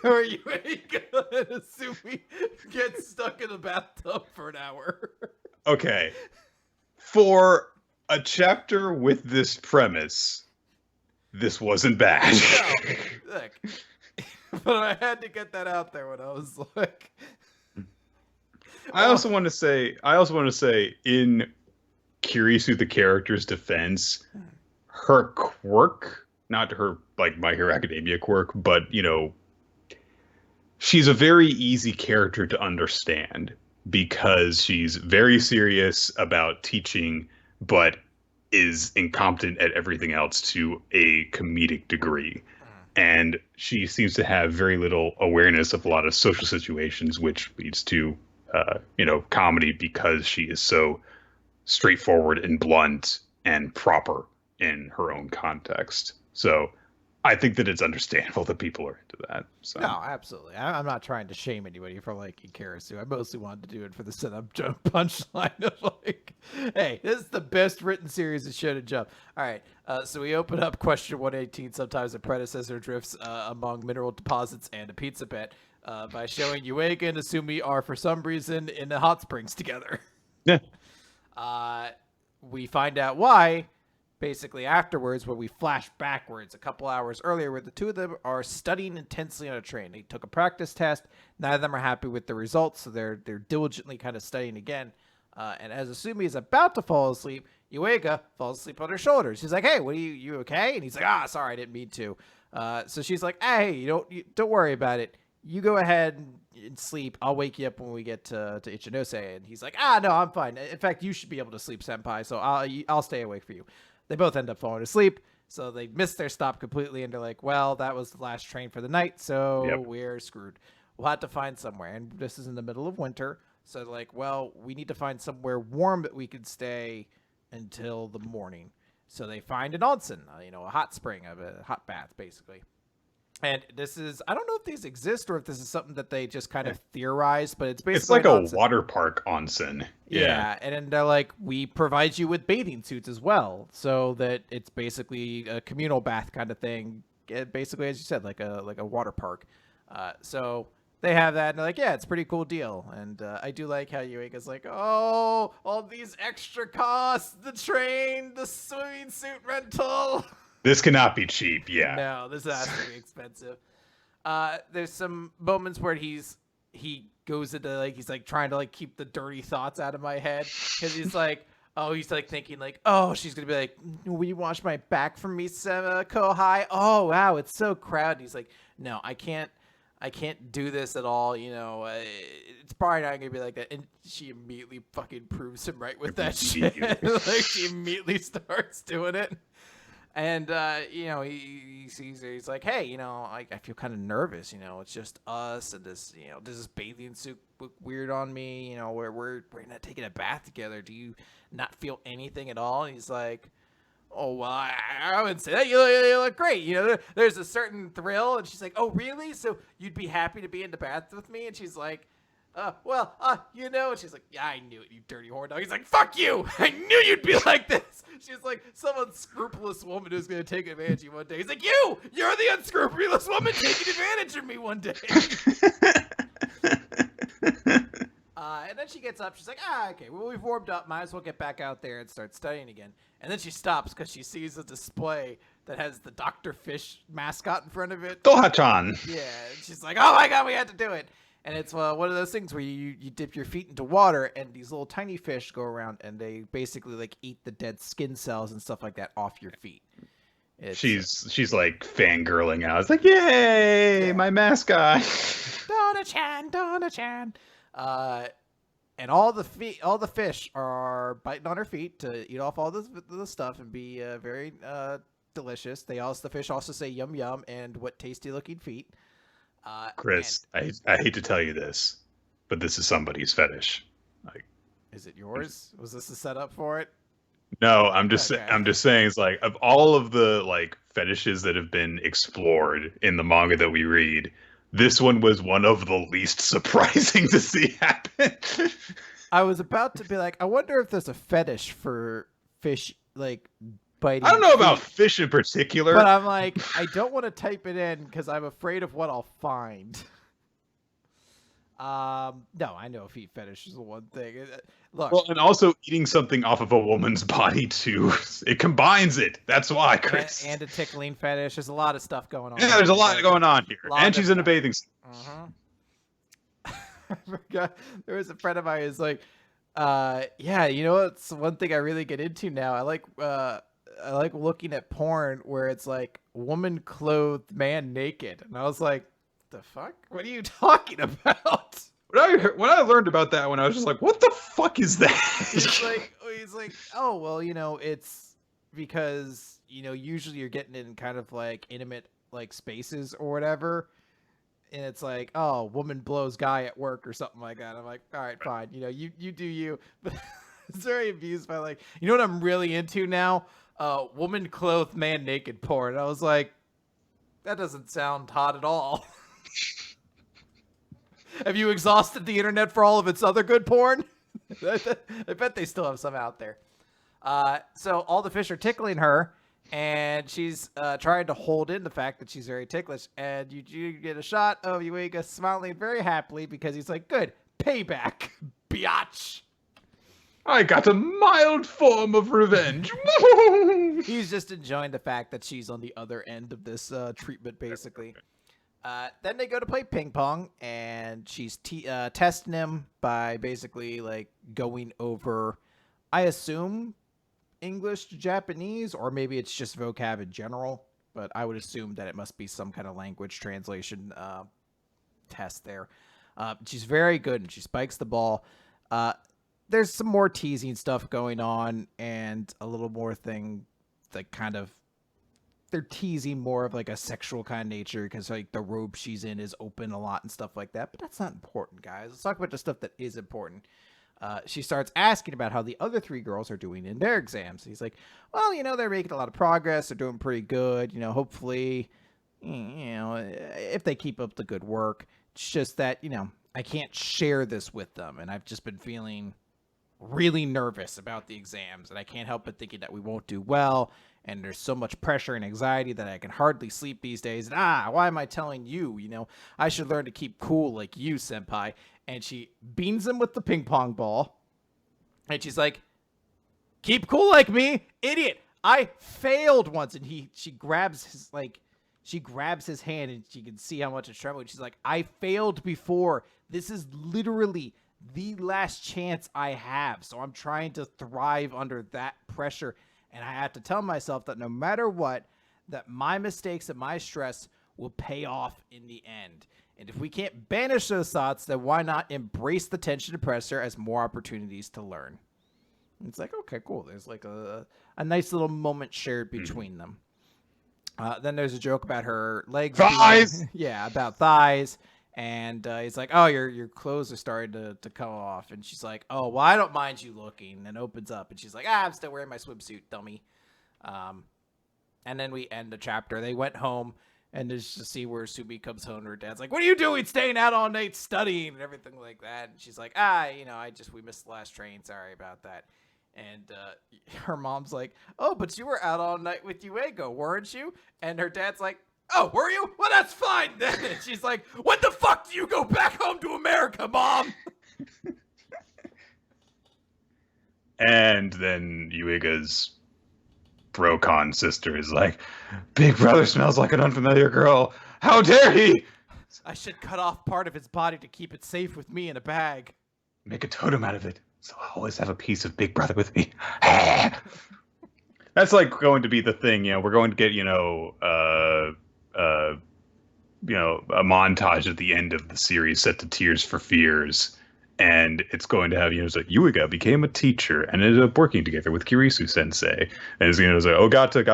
Or you ain't gonna assume we get stuck in a bathtub for an hour. Okay. For a chapter with this premise, this wasn't bad. No, look. But I had to get that out there when I was like... I also want to say, in Kirisu the character's defense, her quirk, not her like My Hero Academia quirk, but she's a very easy character to understand because she's very serious about teaching, but is incompetent at everything else to a comedic degree. And she seems to have very little awareness of a lot of social situations, which leads to, comedy because she is so straightforward and blunt and proper in her own context. So I think that it's understandable that people are into that. So. No, absolutely. I'm not trying to shame anybody for liking Kirisu. I mostly wanted to do it for the setup jump punchline of like, hey, this is the best written series of Shonen Jump. All right, so we open up question 118, sometimes a predecessor drifts among mineral deposits and a pizza pet, by showing Yuega and Asumi are for some reason in the hot springs together. Yeah. We find out why basically afterwards, where we flash backwards a couple hours earlier, where the two of them are studying intensely on a train. They took a practice test. Neither of them are happy with the results, so they're diligently kind of studying again. And as Asumi is about to fall asleep, Yuega falls asleep on her shoulders. She's like, "Hey, what are you okay?" And he's like, sorry, I didn't mean to." So she's like, "Hey, don't worry about it. You go ahead and sleep. I'll wake you up when we get to Ichinose." And he's like, "No, I'm fine. In fact, you should be able to sleep, senpai, so I'll stay awake for you." They both end up falling asleep, so they miss their stop completely, and they're like, "Well, that was the last train for the night, so We're screwed. We'll have to find somewhere." And this is in the middle of winter, so they're like, "Well, we need to find somewhere warm that we could stay until the morning." So they find an onsen, a hot spring, a hot bath, basically. And this is, I don't know if these exist or if this is something that they just kind of theorized, but it's basically it's like a water park onsen. Yeah. And then they're like, "We provide you with bathing suits as well," so that it's basically a communal bath kind of thing. Basically, as you said, like a water park. So they have that, and they're like, "Yeah, it's a pretty cool deal." And I do like how Yuega's like, "Oh, all these extra costs, the train, the swimming suit rental." This cannot be cheap, yeah. No, this has to be expensive. There's some moments where he goes into he's trying to keep the dirty thoughts out of my head, because he's like, thinking she's gonna be like, "Will you wash my back for me, Kohai? Oh wow, it's so crowded." He's like, "No, I can't do this at all. It's probably not gonna be like that." And she immediately fucking proves him right with that shit. She immediately starts doing it. And he sees her. He's like, hey, I feel kind of nervous. It's just us, and this, does this bathing suit look weird on me? We're not taking a bath together. Do you not feel anything at all? And he's like, oh, well, I wouldn't say that. You look great. There's a certain thrill. And she's like, oh, really? So you'd be happy to be in the bath with me? And she's like, and she's like, yeah, I knew it, you dirty whore dog. He's like, fuck you. I knew you'd be like this. She's like, some unscrupulous woman who's going to take advantage of you one day. He's like, you're the unscrupulous woman taking advantage of me one day. And then she gets up. She's like, okay, well, we've warmed up. Might as well get back out there and start studying again. And then she stops because she sees a display that has the Dr. Fish mascot in front of it. Doha-chan. Yeah, and she's like, oh my god, we had to do it. And it's one of those things where you dip your feet into water, and these little tiny fish go around, and they basically like eat the dead skin cells and stuff like that off your feet. She's like fangirling out. It's like, yay, my mascot. Donna-chan. And all the fish are biting on her feet to eat off all the stuff and be very delicious. The fish also say yum yum and what tasty looking feet. Chris, I hate to tell you this, but this is somebody's fetish. Is it yours? Was this a setup for it? No, I'm just saying it's like of all of the like fetishes that have been explored in the manga that we read, this one was one of the least surprising to see happen. I was about to be like, I wonder if there's a fetish for fish like biting. I don't know about fish in particular, but I'm like, I don't want to type it in because I'm afraid of what I'll find. No, I know feet fetish is the one thing. Look, well, and also eating something off of a woman's body too. It combines it. That's why, Chris. And a tickling fetish. There's a lot of stuff going on. Yeah, there's a lot going on here, and she's in a bathing suit. I forgot. There was a friend of mine who's like, yeah, it's one thing I really get into now. I like looking at porn where it's like woman clothed, man naked, and I was like, the fuck? What are you talking about? When I learned about that one, I was just like, what the fuck is that? He's like, oh, well, it's because, usually you're getting in kind of like intimate like spaces or whatever. And it's like, oh, woman blows guy at work or something like that. I'm like, all right, fine. You do you. But it's very abused by like, what I'm really into now? Woman clothed, man naked porn. I was like, that doesn't sound hot at all. Have you exhausted the internet for all of its other good porn? I bet they still have some out there. So all the fish are tickling her, and she's trying to hold in the fact that she's very ticklish. And you get a shot of Yuiga smiling very happily because he's like, good, payback, biatch. I got a mild form of revenge. He's just enjoying the fact that she's on the other end of this treatment, basically. Then they go to play ping pong, and she's testing him by basically like going over, I assume, English to Japanese, or maybe it's just vocab in general, but I would assume that it must be some kind of language translation test there. She's very good, and she spikes the ball. There's some more teasing stuff going on, and a little more thing that kind of, they're teasing more of like a sexual kind of nature because like the robe she's in is open a lot and stuff like that. But that's not important, guys. Let's talk about the stuff that is important. She starts asking about how the other three girls are doing in their exams. He's like, well, they're making a lot of progress. They're doing pretty good. Hopefully, if they keep up the good work. It's just that, I can't share this with them. And I've just been feeling really nervous about the exams. And I can't help but thinking that we won't do well. And there's so much pressure and anxiety that I can hardly sleep these days. And why am I telling you? I should learn to keep cool like you, senpai. And she beans him with the ping pong ball. And she's like, keep cool like me, idiot. I failed once. And she grabs his hand, and she can see how much it's trembling. She's like, I failed before. This is literally the last chance I have. So I'm trying to thrive under that pressure. And I have to tell myself that no matter what, that my mistakes and my stress will pay off in the end. And if we can't banish those thoughts, then why not embrace the tension and pressure as more opportunities to learn? And it's like, okay, cool. There's like a nice little moment shared between them. Then there's a joke about her legs Thighs! being, yeah, about thighs. And he's like, oh, your clothes are starting to come off. And she's like, oh, well, I don't mind you looking. And opens up. And she's like, I'm still wearing my swimsuit, dummy. And then we end the chapter. They went home. And there's just see where Sumi comes home. Her dad's like, what are you doing staying out all night studying and everything like that? And she's like, we missed the last train. Sorry about that. And her mom's like, oh, but you were out all night with Uego, weren't you? And her dad's like, oh, were you? Well, that's fine then. And she's like, when the fuck do you go back home to America, Mom? And then Uega's Brocon sister is like, Big Brother smells like an unfamiliar girl. How dare he? I should cut off part of his body to keep it safe with me in a bag. Make a totem out of it, so I always have a piece of Big Brother with me. That's like going to be the thing, we're going to get, a montage at the end of the series set to Tears for Fears. And it's going to have, it's like, Yuiga became a teacher and ended up working together with Kirisu Sensei. And it's, it's like, Ogata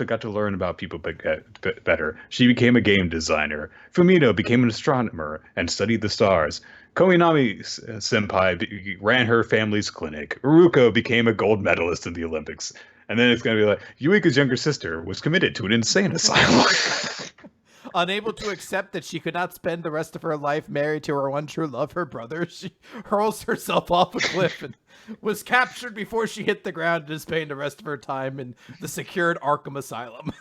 got to learn about people better. She became a game designer. Fumino became an astronomer and studied the stars. Koinami Senpai ran her family's clinic. Uruko became a gold medalist in the Olympics. And then it's going to be like, Yuika's younger sister was committed to an insane asylum. Unable to accept that she could not spend the rest of her life married to her one true love, her brother, she hurls herself off a cliff and was captured before she hit the ground and is spending the rest of her time in the secured Arkham Asylum.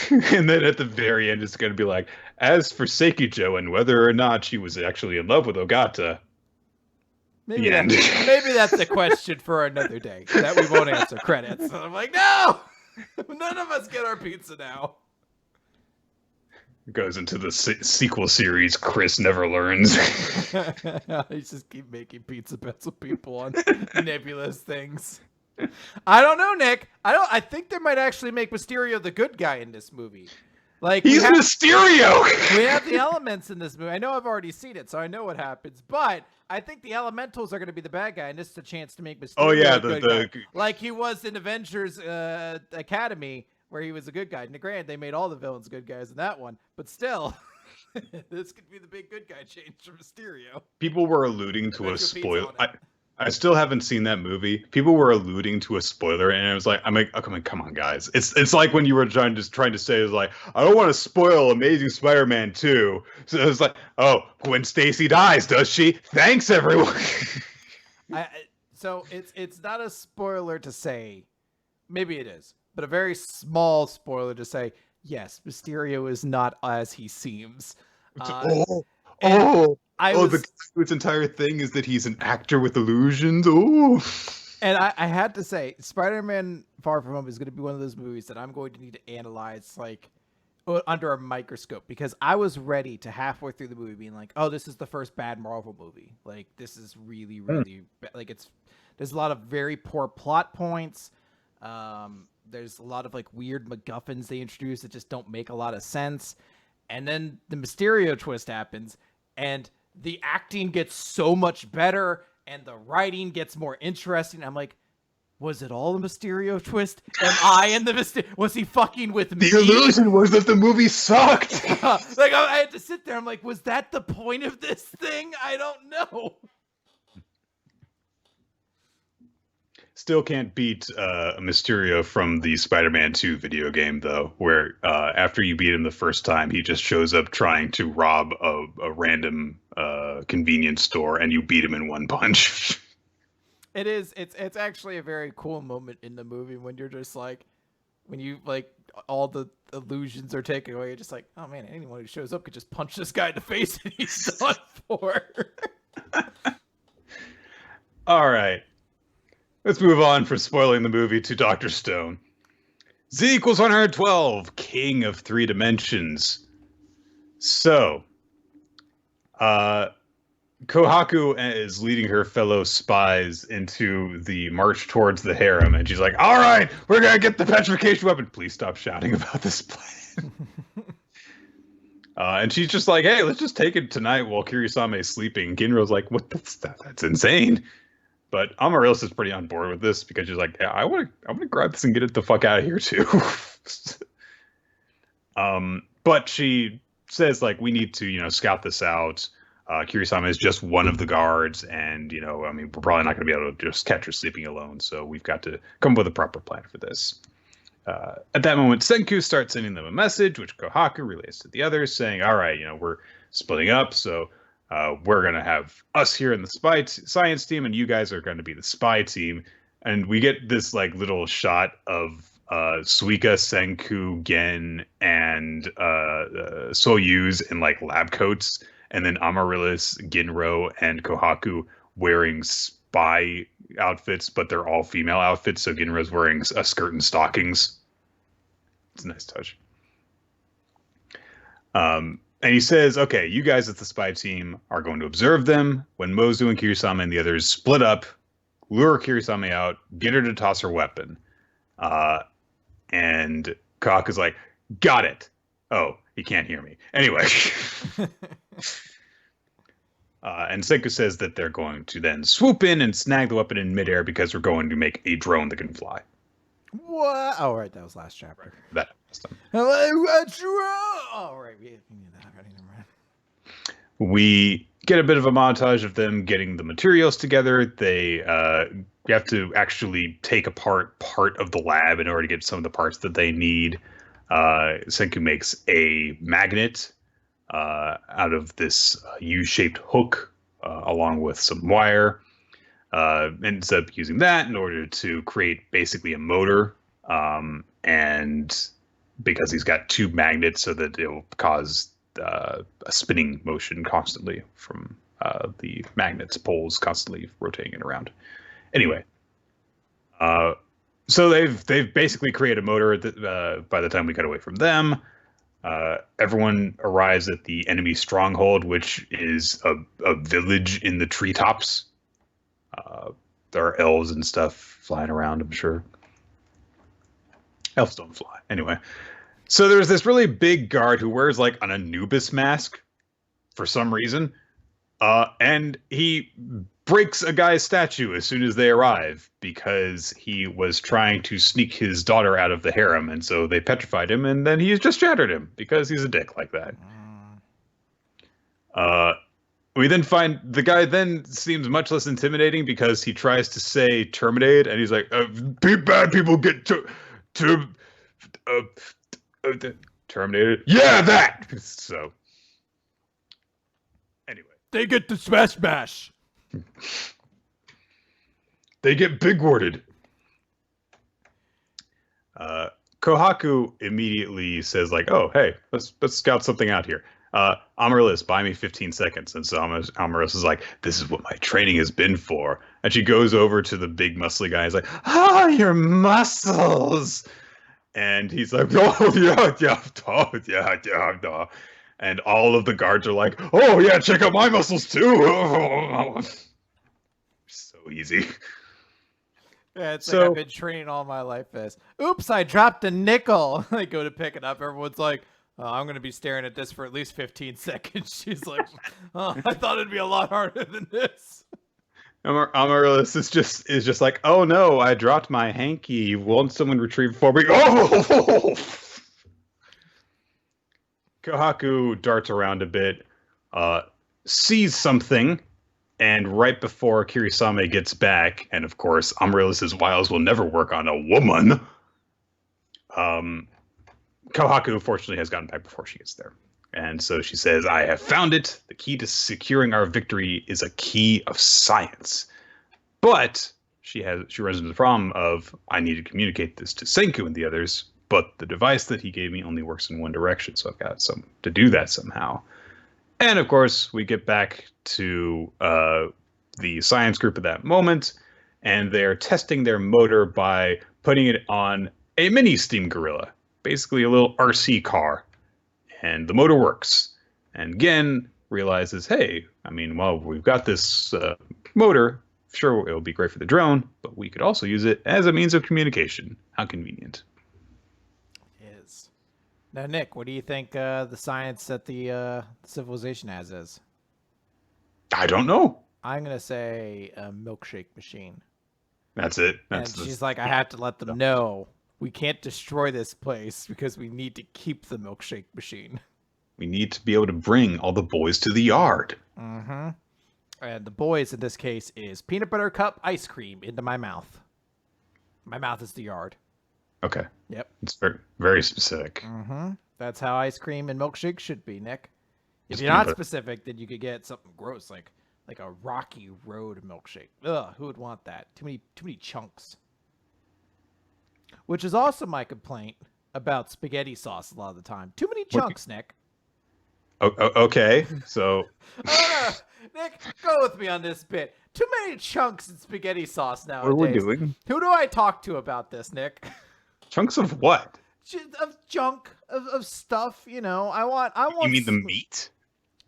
And then at the very end, it's going to be like, as for Seikijo and whether or not she was actually in love with Ogata. Maybe that's a question for another day that we won't answer credits. And I'm like, no! None of us get our pizza now. Goes into the sequel series, Chris Never Learns. I just keep making pizza bets with people on nebulous things. I don't know, Nick. I think they might actually make Mysterio the good guy in this movie. Like, he's Mysterio. We have the elements in this movie. I know I've already seen it, so I know what happens. But I think the elementals are going to be the bad guy, and this is a chance to make Mysterio the good guy. Like he was in Avengers Academy, where he was a good guy. And granted, they made all the villains good guys in that one. But still, this could be the big good guy change for Mysterio. People were alluding to a spoiler. I still haven't seen that movie. People were alluding to a spoiler, and I was like, come on, guys. It's like when you were trying to say, it's like, I don't want to spoil Amazing Spider-Man 2. So it was like, oh, Gwen Stacy dies, does she? Thanks, everyone. So it's not a spoiler to say, maybe it is, but a very small spoiler to say, yes, Mysterio is not as he seems. Its entire thing is that he's an actor with illusions. Oh. And I had to say, Spider-Man Far From Home is going to be one of those movies that I'm going to need to analyze like under a microscope, because I was ready to halfway through the movie being like, oh, this is the first bad Marvel movie. Like, this is really, really like there's a lot of very poor plot points. There's a lot of like weird MacGuffins they introduce that just don't make a lot of sense. And then the Mysterio twist happens, and the acting gets so much better, and the writing gets more interesting. I'm like, was it all a Mysterio twist? Am I in the Mysterio? Was he fucking with me? The illusion was that the movie sucked. Like, I had to sit there. I'm like, was that the point of this thing? I don't know. Still can't beat Mysterio from the Spider-Man 2 video game, though, where after you beat him the first time, he just shows up trying to rob a random convenience store, and you beat him in one punch. It's actually a very cool moment in the movie when you're just like, when you like all the illusions are taken away, you're just like, oh man, anyone who shows up could just punch this guy in the face and he's done for. All right. Let's move on for spoiling the movie to Dr. Stone. Z equals 112, King of Three Dimensions. So, Kohaku is leading her fellow spies into the march towards the harem, and she's like, all right, we're going to get the petrification weapon. Please stop shouting about this plan. And she's just like, hey, let's just take it tonight while Kirisame is sleeping. Ginro's like, what the stuff? That's insane. But Amaryllis is pretty on board with this because she's like, yeah, I want to grab this and get it the fuck out of here too. But she says, like, we need to, scout this out. Kirisama is just one of the guards, and, I mean, we're probably not going to be able to just catch her sleeping alone, so we've got to come up with a proper plan for this. At that moment, Senku starts sending them a message, which Kohaku relays to the others, saying, all right, we're splitting up, so we're going to have us here in the science team, and you guys are going to be the spy team. And we get this, like, little shot of Suika, Senku, Gen, and Soyuz in, like, lab coats, and then Amaryllis, Ginro, and Kohaku wearing spy outfits, but they're all female outfits, so Ginro's wearing a skirt and stockings. It's a nice touch. And he says, okay, you guys at the spy team are going to observe them. When Mozu and Kirisama and the others split up, lure Kirisama out, get her to toss her weapon. And Kohaku's like, got it. Oh, he can't hear me. Anyway. And Senku says that they're going to then swoop in and snag the weapon in midair because we're going to make a drone that can fly. What? Oh, right. That was last chapter. That was done. Oh, right. We knew that already. We get a bit of a montage of them getting the materials together. They have to actually take apart part of the lab in order to get some of the parts that they need. Senku makes a magnet out of this U-shaped hook along with some wire. Ends up using that in order to create basically a motor. And because he's got two magnets so that it will cause a spinning motion constantly from the magnets poles constantly rotating it around. Anyway, so they've basically created a motor by the time we got away from them. Everyone arrives at the enemy stronghold, which is a village in the treetops. There are elves and stuff flying around, I'm sure. Elves don't fly. Anyway. So there's this really big guard who wears like an Anubis mask for some reason. And he breaks a guy's statue as soon as they arrive because he was trying to sneak his daughter out of the harem. And so they petrified him, and then he's just shattered him because he's a dick like that. We then find the guy then seems much less intimidating because he tries to say terminated, and he's like, bad people get terminated. Yeah, that! So, anyway. They get the smash. They get big-worded. Kohaku immediately says, like, oh, hey, let's scout something out here. Amaryllis, buy me 15 seconds. And so Amaryllis is like, this is what my training has been for. And she goes over to the big muscly guy. He's like, your muscles. And he's like, oh, yeah. And all of the guards are like, oh, yeah, check out my muscles, too. So easy. Yeah, it's like I've been training all my life as, oops, I dropped a nickel. I go to pick it up. Everyone's like, I'm going to be staring at this for at least 15 seconds. She's like, I thought it'd be a lot harder than this. Amaryllis is just like, oh no, I dropped my hanky. Won't someone retrieve it for me? Oh! Kohaku darts around a bit, sees something, and right before Kirisame gets back, and of course, Amaryllis's wiles will never work on a woman. Kohaku, fortunately, has gotten back before she gets there. And so she says, I have found it. The key to securing our victory is a key of science. But she runs into the problem of, I need to communicate this to Senku and the others, but the device that he gave me only works in one direction, so I've got to do that somehow. And of course, we get back to the science group at that moment, and they're testing their motor by putting it on a mini steam gorilla. Basically a little RC car, and the motor works. And Gen realizes, hey, I mean, well, we've got this motor. Sure, it'll be great for the drone, but we could also use it as a means of communication. How convenient. It is. Now, Nick, what do you think the science that the civilization has is? I don't know. I'm going to say a milkshake machine. That's it. And she's like, I have to let them know We can't destroy this place because we need to keep the milkshake machine. We need to be able to bring all the boys to the yard. Mm-hmm. And the boys in this case is peanut butter cup ice cream into my mouth. My mouth is the yard. Okay. Yep. It's very, very specific. Mm-hmm. That's how ice cream and milkshake should be, Nick. If Just you're not peanut specific, then you could get something gross like a Rocky Road milkshake. Ugh, who would want that? Too many chunks. Which is also my complaint about spaghetti sauce a lot of the time. Too many chunks, Nick. Okay, so Oh, no. Nick, go with me on this bit. Too many chunks in spaghetti sauce nowadays. what are we doing? Who do I talk to about this, Nick? Chunks of what? Of junk, of stuff, you know. I want. You mean the meat?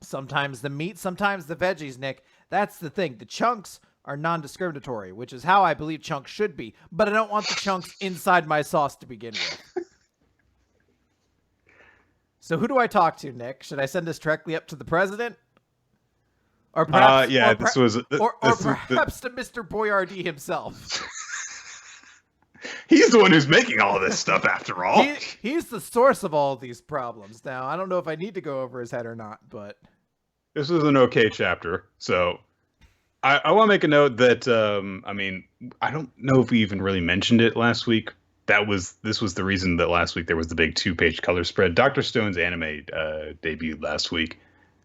Sometimes the meat, sometimes the veggies, Nick. That's the thing. The chunks are non-discriminatory, which is how I believe chunks should be. But I don't want the chunks inside my sauce to begin with. So who do I talk to, Nick? Should I send this directly up to the president? Or perhaps, this was to Mr. Boyardee himself. He's the one who's making all this stuff, after all. He's the source of all of these problems. Now, I don't know if I need to go over his head or not, but this was an okay chapter. So I want to make a note that I don't know if we even really mentioned it last week. This was the reason that last week there was the big 2-page color spread. Dr. Stone's anime debuted last week.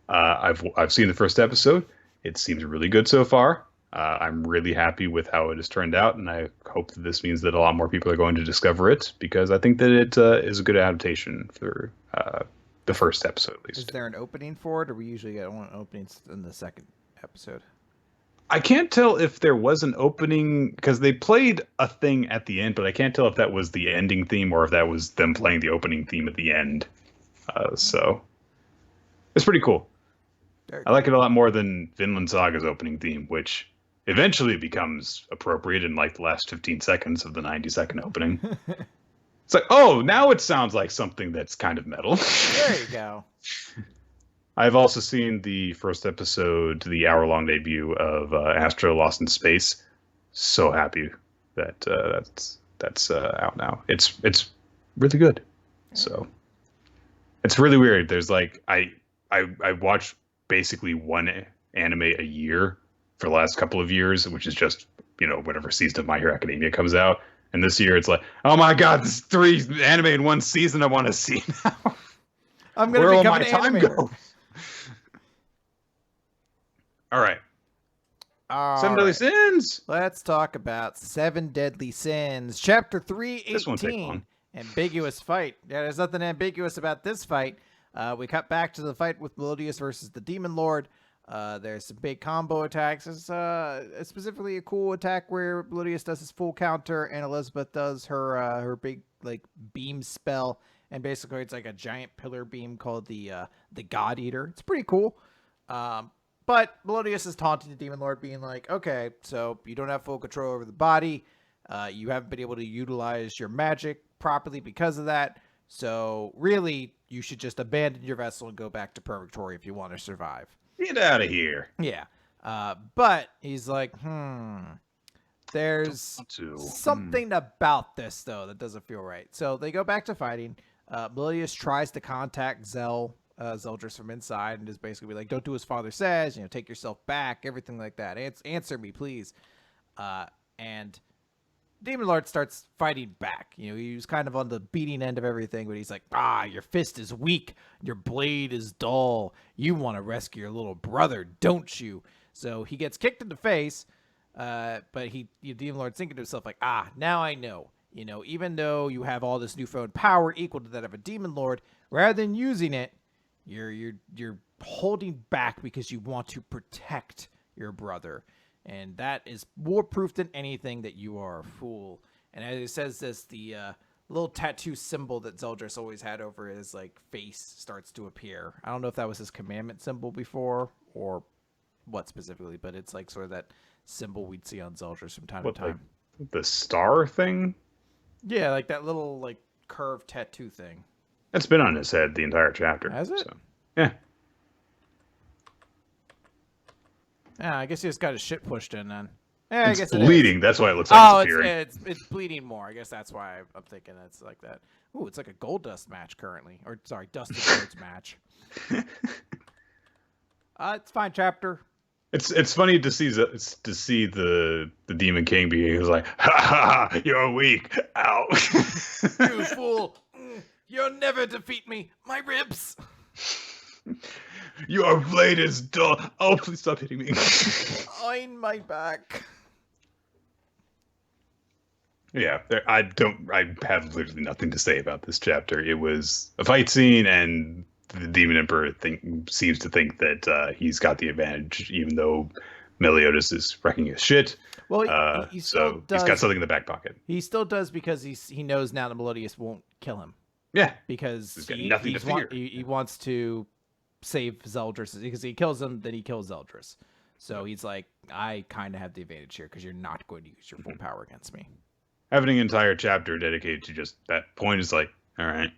I've seen the first episode. It seems really good so far. I'm really happy with how it has turned out, and I hope that this means that a lot more people are going to discover it, because I think that it is a good adaptation for the first episode, at least. Is there an opening for it, or we usually get one opening in the second episode? I can't tell if there was an opening, because they played a thing at the end, but I can't tell if that was the ending theme or if that was them playing the opening theme at the end. So it's pretty cool. I like it a lot more than Vinland Saga's opening theme, which eventually becomes appropriate in like the last 15 seconds of the 90-second opening. It's like, oh, now it sounds like something that's kind of metal. There you go. I've also seen the first episode, the hour-long debut of Astro Lost in Space. So happy that that's out now. It's really good. So it's really weird. There's like I watch basically one anime a year for the last couple of years, which is just, whatever season of My Hero Academia comes out. And this year it's like, oh my god, this is 3 anime in one season I want to see now. I'm gonna Where will become my an time animator. go? All right. All 7 Deadly Sins. Let's talk about 7 Deadly Sins, Chapter 318. This won't take long. Ambiguous fight. Yeah, there's nothing ambiguous about this fight. We cut back to the fight with Melodius versus the Demon Lord. There's some big combo attacks. There's specifically a cool attack where Melodius does his full counter and Elizabeth does her big beam spell. And basically it's like a giant pillar beam called the God Eater. It's pretty cool. But Melodius is taunting the Demon Lord, being like, okay, so you don't have full control over the body. You haven't been able to utilize your magic properly because of that. So really, you should just abandon your vessel and go back to Purgatory if you want to survive. Get out of here. Yeah. But he's like, there's something about this, though, that doesn't feel right. So they go back to fighting. Melodius tries to contact Zeldris from inside and is basically like, don't do as father says, take yourself back, everything like that. Answer me, please. And Demon Lord starts fighting back. He was kind of on the beating end of everything, but he's like, your fist is weak. Your blade is dull. You want to rescue your little brother, don't you? So he gets kicked in the face, but Demon Lord's thinking to himself like, now I know. Even though you have all this newfound power equal to that of a Demon Lord, rather than using it, you're holding back because you want to protect your brother. And that is more proof than anything that you are a fool. And as it says this, the little tattoo symbol that Zeldris always had over his face starts to appear. I don't know if that was his commandment symbol before or what specifically, but it's sort of that symbol we'd see on Zeldris from time to time. The star thing? Yeah, that little curved tattoo thing. It's been on his head the entire chapter. Has it? So, yeah. Yeah, I guess he just got his shit pushed in then. Yeah, I It's guess it bleeding. is. That's why it looks like it's Oh, appearing. it's bleeding more. I guess that's why I'm thinking it's like that. Ooh, it's like a gold dust match currently, or sorry, dusted words match. It's fine, chapter. It's funny to see the Demon King being like, ha ha, you're weak. Ow. You fool! You'll never defeat me. My ribs. Your blade is dull. Oh, please stop hitting me. On my back. Yeah, I have literally nothing to say about this chapter. It was a fight scene, and the Demon Emperor seems to think that he's got the advantage, even though Meliodas is wrecking his shit. Well, he still does. He's got something in the back pocket. He still does because he knows now that Meliodas won't kill him. Yeah, because he's got nothing to fear. He wants to save Zeldris, because he kills him, then he kills Zeldris. So he's like, I kind of have the advantage here because you're not going to use your full power against me. Having an entire chapter dedicated to just that point is like, all right.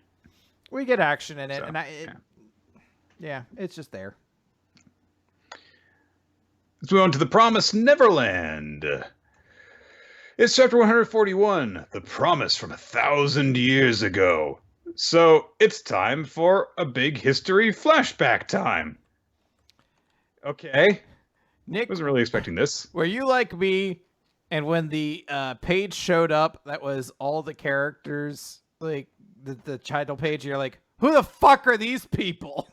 We get action in it, So, and yeah, it's just there. Let's move on to the Promised Neverland. It's chapter 141, The Promise from 1,000 years ago. So it's time for a big history flashback time. Okay. Nick, Wasn't really expecting this. were you like me, and when the page showed up, that was all the characters, like the title page, you're like, who the fuck are these people?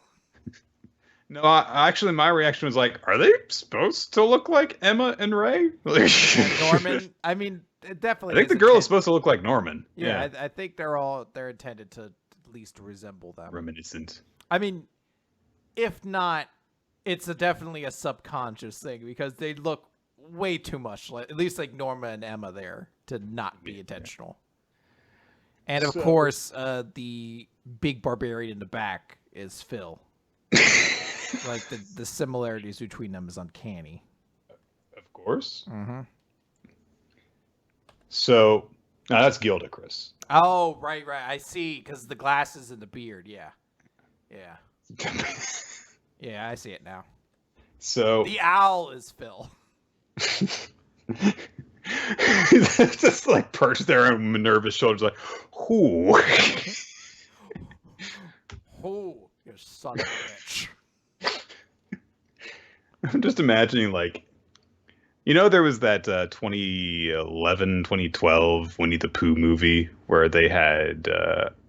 No, actually, my reaction was like, are they supposed to look like Emma and Ray? And Norman, I mean, it definitely. I think the girl is supposed to look like Norman. Yeah, I think they're intended to at least resemble them. Reminiscent. I mean, if not, it's definitely a subconscious thing because they look way too much like, at least like Norma and Emma there, to not be intentional. And of course, the big barbarian in the back is Phil. Like the similarities between them is uncanny. Of course. Mm-hmm. So, that's Gildicris. Oh, right. I see, because the glasses and the beard. Yeah. Yeah, I see it now. So the owl is Phil. Just like perched there on Minerva's shoulders, like, whoo. Oh, you son of a bitch. I'm just imagining, like, there was that 2011, 2012 Winnie the Pooh movie where they had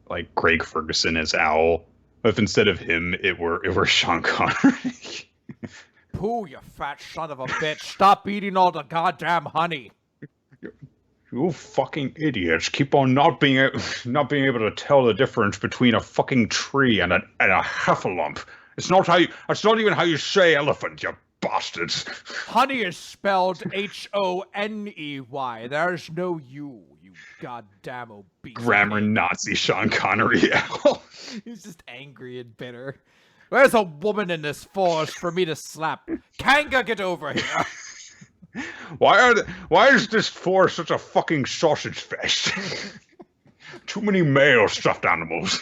like Craig Ferguson as Owl. If instead of him, it were Sean Connery. Pooh, you fat son of a bitch! Stop eating all the goddamn honey. You fucking idiots! Keep on not being able to tell the difference between a fucking tree and a heffalump. It's not even how you say elephant, you bastards. Honey is spelled Honey. There's no U, you goddamn obese. Grammar Nazi Sean Connery. He's just angry and bitter. Where's a woman in this forest for me to slap? Kanga, get over here. Why is this forest such a fucking sausage fest? Too many male stuffed animals.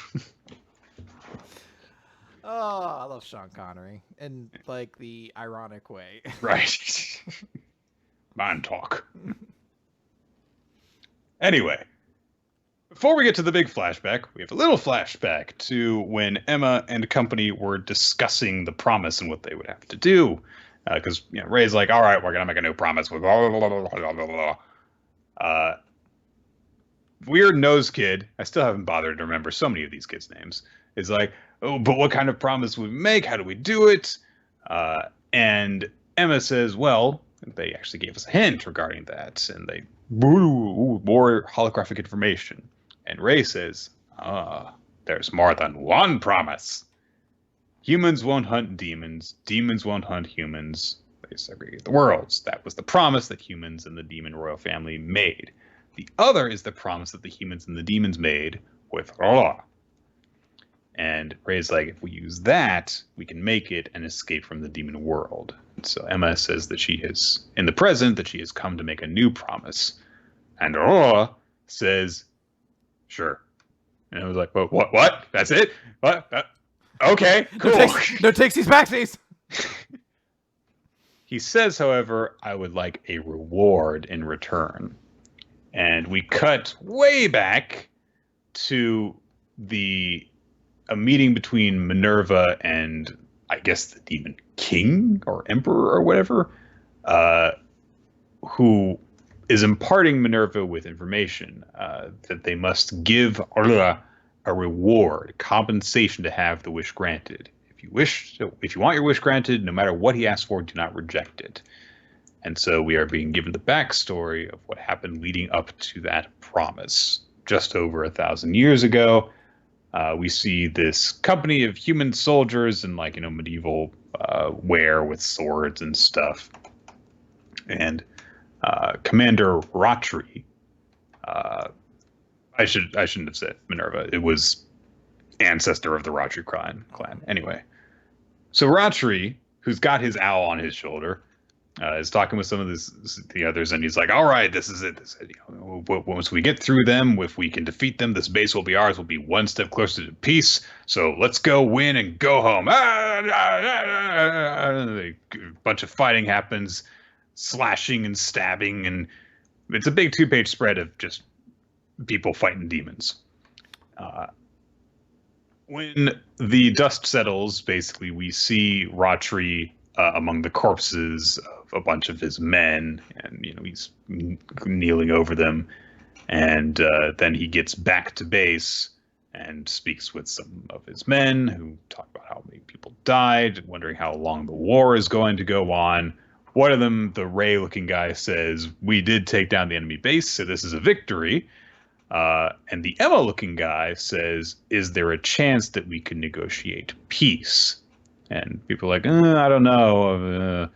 Oh, I love Sean Connery in like the ironic way. Right. Man talk. Anyway, before we get to the big flashback, we have a little flashback to when Emma and company were discussing the promise and what they would have to do. Because Ray's like, all right, we're going to make a new promise with blah, blah, blah, blah, blah, blah. Weird Nose Kid, I still haven't bothered to remember so many of these kids' names, is like, oh, but what kind of promise would we make? How do we do it? And Emma says, well, they actually gave us a hint regarding that. And they, more holographic information. And Ray says, there's more than one promise. Humans won't hunt demons. Demons won't hunt humans. They segregate the worlds. That was the promise that humans and the demon royal family made. The other is the promise that the humans and the demons made with Allah. And Ray's like, if we use that, we can make it and escape from the demon world. And so Emma says that she has, in the present, that she has come to make a new promise. And Allah says, sure. And I was like, well, what? That's it? What? Okay, cool. No takesies backsies. He says, however, I would like a reward in return. And we cut way back to the a meeting between Minerva and I guess the Demon King or Emperor or whatever, uh, who is imparting Minerva with information that they must give Arla a reward, compensation to have the wish granted. If you want your wish granted, no matter what he asks for, do not reject it. And so we are being given the backstory of what happened leading up to that promise. Just over 1,000 years ago, we see this company of human soldiers in medieval wear with swords and stuff. And Commander Ratri, I shouldn't have said Minerva. It was ancestor of the Ratri clan. Anyway, so Ratri, who's got his owl on his shoulder, is talking with some of the others, and he's like, "All right, this is it. Once we get through them, if we can defeat them, this base will be ours. We'll be one step closer to peace. So let's go win and go home." A bunch of fighting happens, slashing and stabbing, and it's a big 2-page spread of just people fighting demons. When the dust settles, basically, we see Ratri among the corpses of a bunch of his men, and he's kneeling over them, and then he gets back to base and speaks with some of his men who talk about how many people died, wondering how long the war is going to go on. One of them, the Ray-looking guy, says, "We did take down the enemy base, so this is a victory." And the Emma-looking guy says, "Is there a chance that we could negotiate peace?" And people are like, I don't know.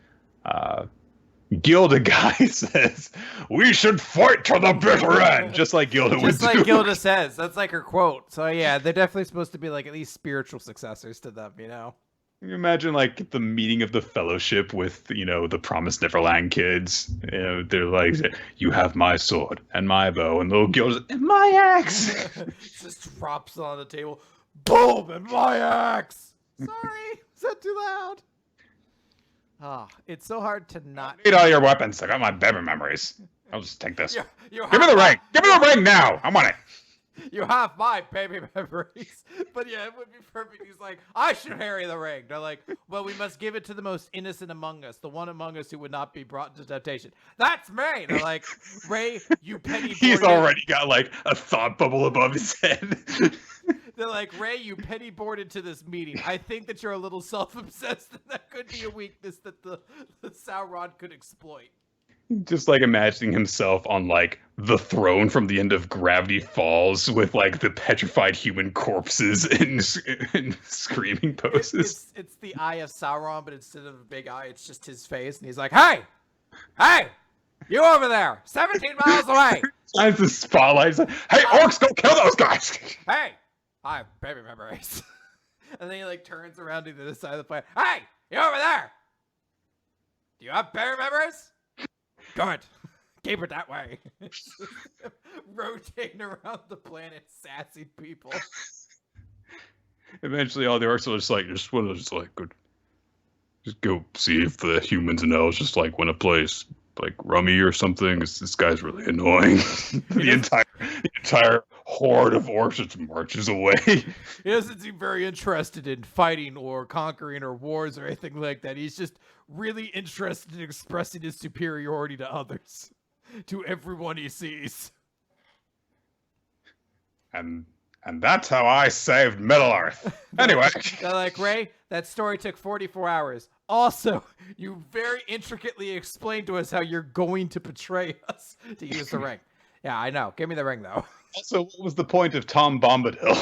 Gilda guy says, "We should fight to the bitter end," just like Gilda would do. Just like Gilda says. That's like her quote. So yeah, they're definitely supposed to be like at least spiritual successors to them, Can you imagine like the meeting of the Fellowship with, the Promised Neverland kids? They're like, "You have my sword and my bow," and little Gilda's, "And my axe." Just drops on the table. Boom! And my axe! Sorry, is that too loud? It's so hard to not. I need all your weapons. I got my baby memories. I'll just take this. You Give me the ring. Give me the ring now. I want it. You have my baby memories. But yeah, it would be perfect. He's like, "I should carry the ring." They're like, "Well, we must give it to the most innocent among us, the one among us who would not be brought to temptation." "That's me." They're like, "Ray, you petty." He's already got like a thought bubble above his head. They're like, "Ray, you petty boarded to this meeting. I think that you're a little self-obsessed, and that could be a weakness that the Sauron could exploit." Just like imagining himself on like the throne from the end of Gravity Falls with like the petrified human corpses in screaming poses. It's the eye of Sauron, but instead of a big eye, it's just his face, and he's like, "Hey, you over there, 17 miles away." As the spotlight's like, "Hey, orcs, go kill those guys." "Hey, I have baby memories." And then he like turns around to the other side of the planet. "Hey, you over there? Do you have baby memories? Good. Keep it that way." Rotating around the planet, sassy people. Eventually, all the orcs will just want to just go see if the humans and elves just like want to play like rummy or something. This guy's really annoying. the entire horde of orcs just marches away. He doesn't seem very interested in fighting or conquering or wars or anything like that. He's just really interested in expressing his superiority to others, to everyone he sees. And that's how I saved Middle Earth. Anyway. They're like, "Ray, that story took 44 hours. Also, you very intricately explained to us how you're going to betray us to use the ring." "Yeah, I know. Give me the ring, though." Also, what was the point of Tom Bombadil?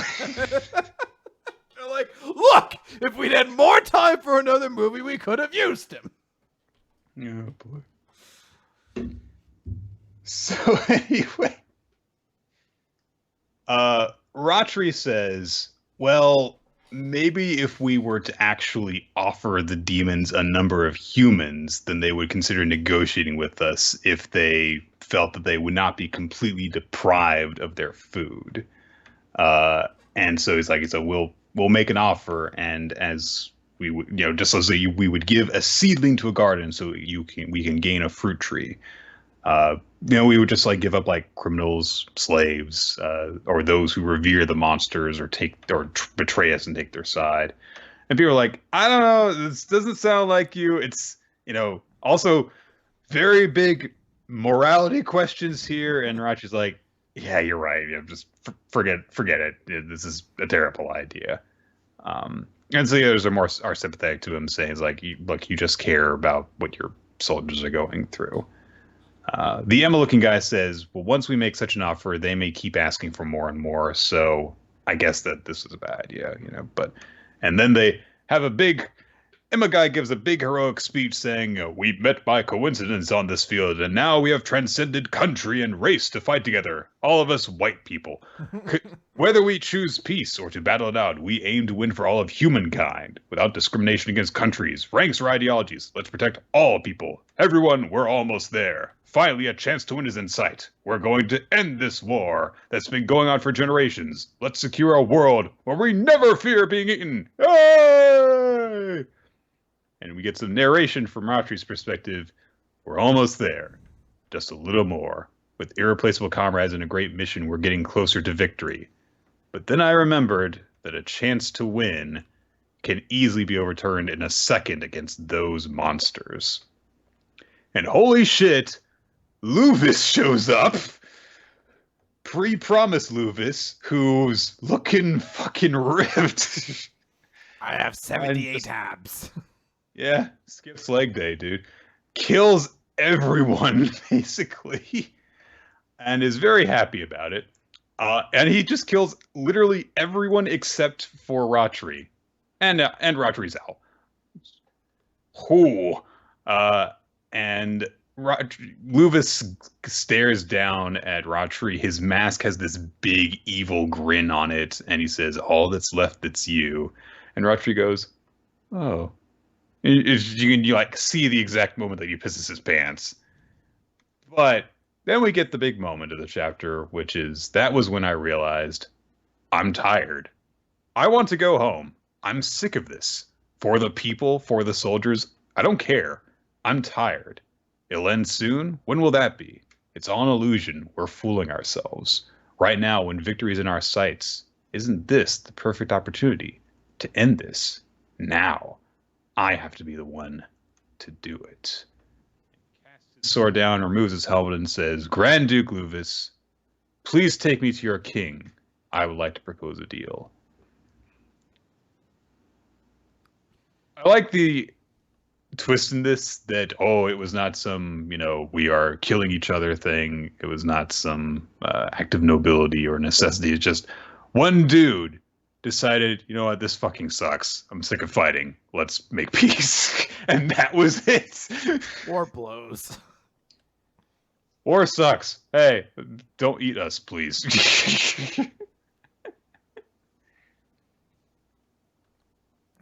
They're like, "Look, if we'd had more time for another movie, we could have used him." Oh, boy. So, anyway. Ratri says, "Well, maybe if we were to actually offer the demons a number of humans, then they would consider negotiating with us if they felt that they would not be completely deprived of their food." And so he's like, "So we'll make an offer, and as we would, just as we would give a seedling to a garden so we can gain a fruit tree. We would just like give up like criminals, slaves, or those who revere the monsters or betray us and take their side. And people are like, I don't know, this doesn't sound like you. It's, also very big morality questions here. And Rachi's like, yeah, you're right. Just forget it. This is a terrible idea. And so the others are sympathetic to him, saying, like, look, you just care about what your soldiers are going through. The Emma-looking guy says, well, once we make such an offer, they may keep asking for more and more. So I guess that this is a bad idea, and then they have Emma guy gives a big heroic speech saying, we met by coincidence on this field, and now we have transcended country and race to fight together. All of us white people. Whether we choose peace or to battle it out, we aim to win for all of humankind, without discrimination against countries, ranks, or ideologies. Let's protect all people. Everyone, we're almost there. Finally, a chance to win is in sight. We're going to end this war that's been going on for generations. Let's secure a world where we never fear being eaten. Yay! And we get some narration from Ratri's perspective. We're almost there. Just a little more. With irreplaceable comrades and a great mission, we're getting closer to victory. But then I remembered that a chance to win can easily be overturned in a second against those monsters. And holy shit, Luvis shows up. Pre-promised Luvis, who's looking fucking ripped. I have 78 abs. Yeah, skips leg day, dude. Kills everyone, basically. And is very happy about it. And he just kills literally everyone except for Ratri. And Ratri's owl. Who? And Luvis stares down at Ratri. His mask has this big evil grin on it, and he says, all that's left, that's you. And Ratri goes, oh. You like see the exact moment that he pisses his pants. But then we get the big moment of the chapter, which is, that was when I realized I'm tired. I want to go home. I'm sick of this. For the people, for the soldiers, I don't care. I'm tired. It'll end soon? When will that be? It's all an illusion. We're fooling ourselves. Right now, when victory is in our sights, isn't this the perfect opportunity to end this? Now. I have to be the one to do it. He casts his sword down, removes his helmet, and says, Grand Duke Luvis, please take me to your king. I would like to propose a deal. I like the twist in this that, it was not some, we are killing each other thing. It was not some act of nobility or necessity. It's just one dude decided, you know what, this fucking sucks. I'm sick of fighting. Let's make peace. And that was it. War blows. War sucks. Hey, don't eat us, please.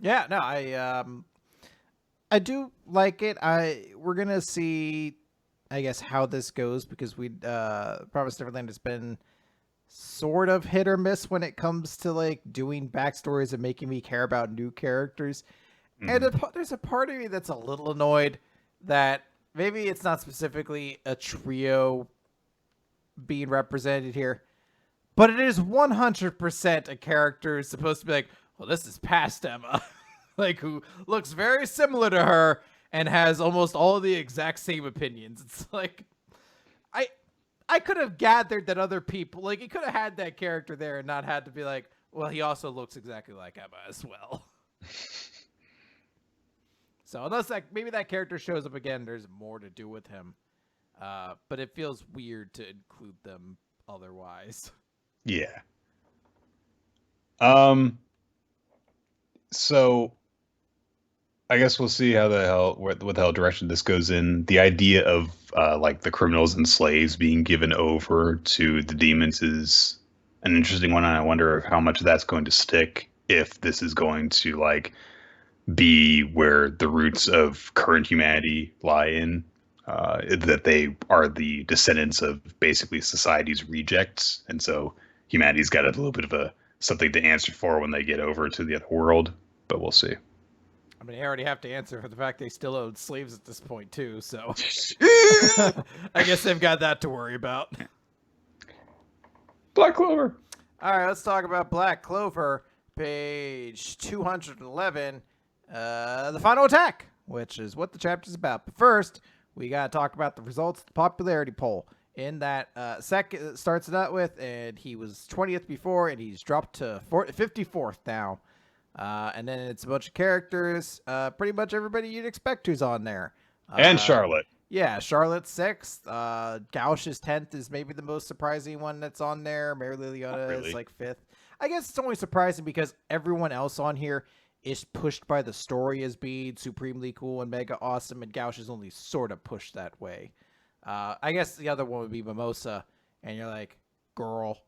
Yeah, no, I do like it. We're gonna see, I guess, how this goes, because Promised Neverland has been sort of hit or miss when it comes to like doing backstories and making me care about new characters. And there's a part of me that's a little annoyed that maybe it's not specifically a trio being represented here, but it is 100% a character who's supposed to be like, well, this is past Emma, like, who looks very similar to her and has almost all the exact same opinions. It's like, I could have gathered that other people, like, he could have had that character there and not had to be like, well, he also looks exactly like Emma as well. So unless maybe that character shows up again, there's more to do with him. But it feels weird to include them otherwise. Yeah. So I guess we'll see what the hell direction this goes in. The idea of like the criminals and slaves being given over to the demons is an interesting one, and I wonder how much that's going to stick, if this is going to like be where the roots of current humanity lie in, that they are the descendants of basically society's rejects, and so humanity's got a little bit of something to answer for when they get over to the other world. But we'll see. I mean, I already have to answer for the fact they still own slaves at this point, too, so I guess they've got that to worry about. Black Clover. All right, let's talk about Black Clover, page 211, the final attack, which is what the chapter's about. But first, we got to talk about the results of the popularity poll. In that second, starts it out with, and he was 20th before, and he's dropped to 54th now. And then it's a bunch of characters, pretty much everybody you'd expect who's on there. And Charlotte. Yeah, Charlotte's 6th. Gauch's 10th is maybe the most surprising one that's on there. Mary Liliana is like 5th. I guess it's only surprising because everyone else on here is pushed by the story as being supremely cool and mega awesome, and Gauch is only sort of pushed that way. I guess the other one would be Mimosa, and you're like, girl.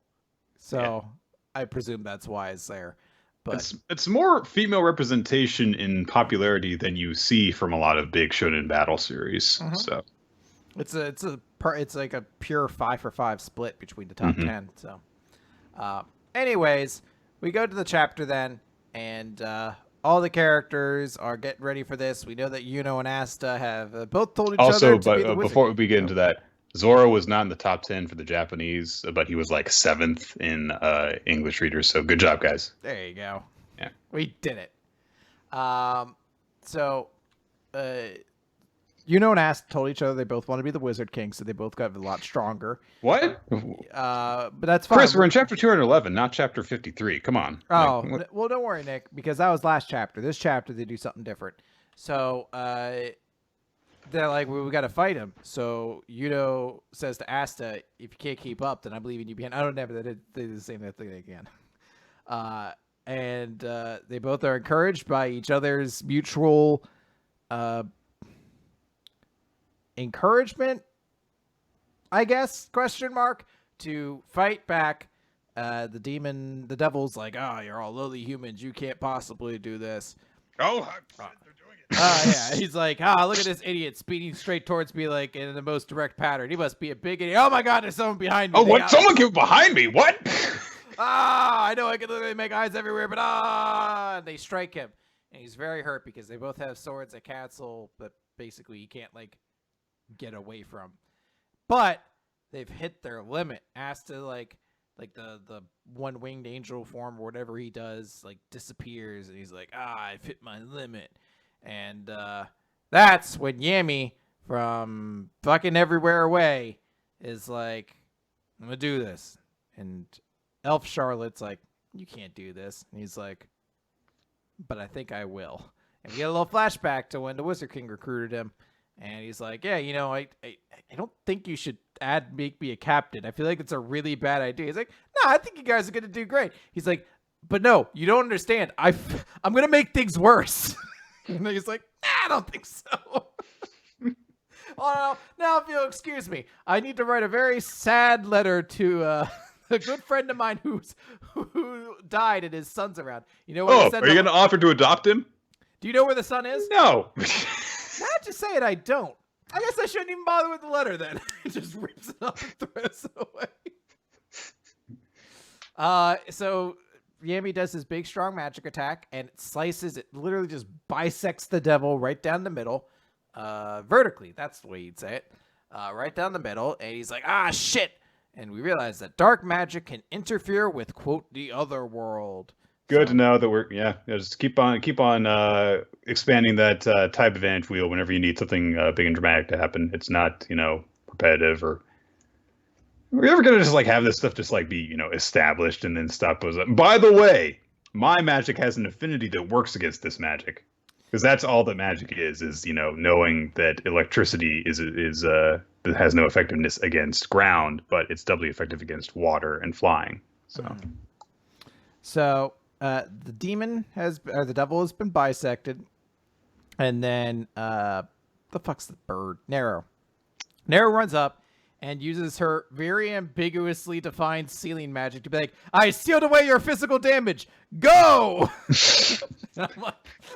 So yeah. I presume that's why it's there. But it's more female representation in popularity than you see from a lot of big shonen battle series. So it's like a pure 5-for-5 split between the top 10. So, anyways, we go to the chapter then, and all the characters are getting ready for this. We know that Yuno and Asta have both told each other. But before we get into that, Zoro was not in the top 10 for the Japanese, but he was like 7th in English readers. So good job, guys. There you go. Yeah, we did it. So, Yuno and Asta told each other they both want to be the Wizard King, so they both got a lot stronger. What? But that's fine. Chris, we're in chapter 211, not chapter 53. Come on. Oh, well, don't worry, Nick, because that was last chapter. This chapter, they do something different. So, they're like, well, we got to fight him. So Yuno says to Asta, if you can't keep up, then I'm leaving you behind. I don't know, they did the same thing again. And they both are encouraged by each other's mutual encouragement, I guess, question mark, to fight back. The devil's like, oh, you're all lowly humans. You can't possibly do this. Oh, yeah, he's like, look at this idiot speeding straight towards me, like in the most direct pattern. He must be a big idiot. Oh my God, there's someone behind me. Oh, what? Someone came behind me. What? I know I can literally make eyes everywhere, but and they strike him, and he's very hurt because they both have swords that cancel, but basically he can't like get away from. But they've hit their limit. Asta like the one-winged angel form or whatever he does like disappears, and he's like, I've hit my limit. And that's when Yami from fucking everywhere away is like, I'm gonna do this. And Elf Charlotte's like, you can't do this. And he's like, but I think I will. And we get a little flashback to when the Wizard King recruited him. And he's like, yeah, I don't think you should make me a captain. I feel like it's a really bad idea. He's like, no, I think you guys are going to do great. He's like, but no, you don't understand. I'm going to make things worse. And he's like, I don't think so. Oh, now if you'll excuse me, I need to write a very sad letter to a good friend of mine who died and his son's around. You know where are you going to offer to adopt him? Do you know where the son is? No. Not to say it, I don't. I guess I shouldn't even bother with the letter then. It just rips it up and throws it away. So Yami does his big, strong magic attack, and it slices, it literally just bisects the devil right down the middle, vertically. That's the way you'd say it. Right down the middle, and he's like, shit. And we realize that dark magic can interfere with, quote, the other world. Good to know that we're, just keep on expanding that type advantage wheel whenever you need something big and dramatic to happen. It's not, repetitive or... We're ever going to just have this stuff just be, established and then stop. By the way, my magic has an affinity that works against this magic. Because that's all that magic is knowing that electricity has no effectiveness against ground, but it's doubly effective against water and flying. So the devil has been bisected, and then the fuck's the bird? Nero runs up and uses her very ambiguously defined sealing magic to be like, I sealed away your physical damage. Go! And I'm like,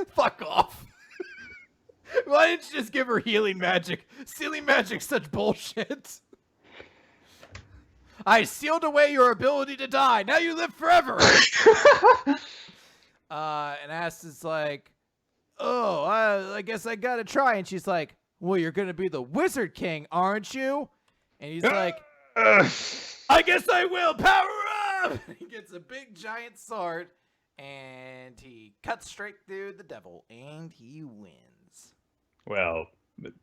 fuck off. Why didn't you just give her healing magic? Sealing magic's such bullshit. I sealed away your ability to die. Now you live forever. And Asta's like, oh, I guess I gotta try. And she's like, well, you're gonna be the Wizard King, aren't you? And he's like, I guess I will. Power up! He gets a big giant sword, and he cuts straight through the devil, and he wins. Well,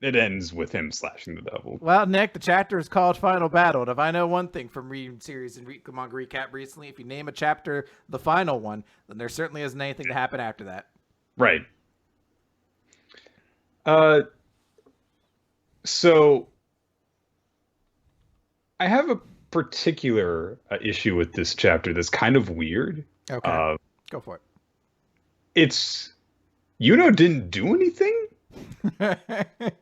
it ends with him slashing the devil. Well, Nick, the chapter is called Final Battle. And if I know one thing from reading series and Manga Recap recently, if you name a chapter the final one, then there certainly isn't anything to happen after that. Right. So I have a particular issue with this chapter that's kind of weird. Okay. Go for it. It's Yuno didn't do anything.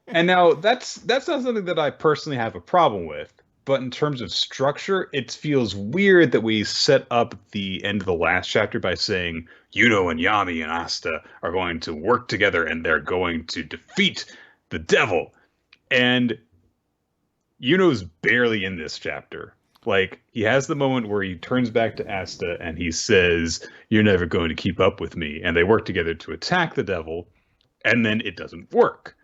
And now that's not something that I personally have a problem with, but in terms of structure, it feels weird that we set up the end of the last chapter by saying Yuno and Yami and Asta are going to work together and they're going to defeat the devil. And Yuno's barely in this chapter. Like, he has the moment where he turns back to Asta and he says, "You're never going to keep up with me." And they work together to attack the devil. And then it doesn't work.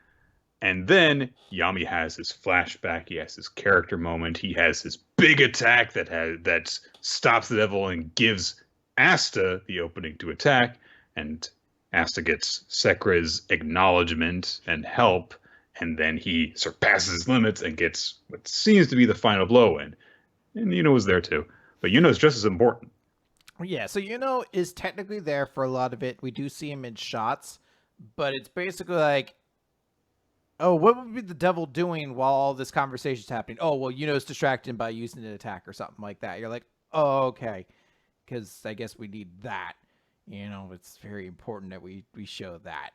And then Yami has his flashback. He has his character moment. He has his big attack that stops the devil and gives Asta the opening to attack. And Asta gets Sekira's acknowledgement and help. And then he surpasses his limits and gets what seems to be the final blow in. And Yuno was there too. But Yuno's just as important. Yeah, so Yuno is technically there for a lot of it. We do see him in shots. But it's basically like, oh, what would be the devil doing while all this conversation's happening? Oh, well, Yuno's distracted by using an attack or something like that. You're like, oh, okay. Because I guess we need that. You know, it's very important that we show that.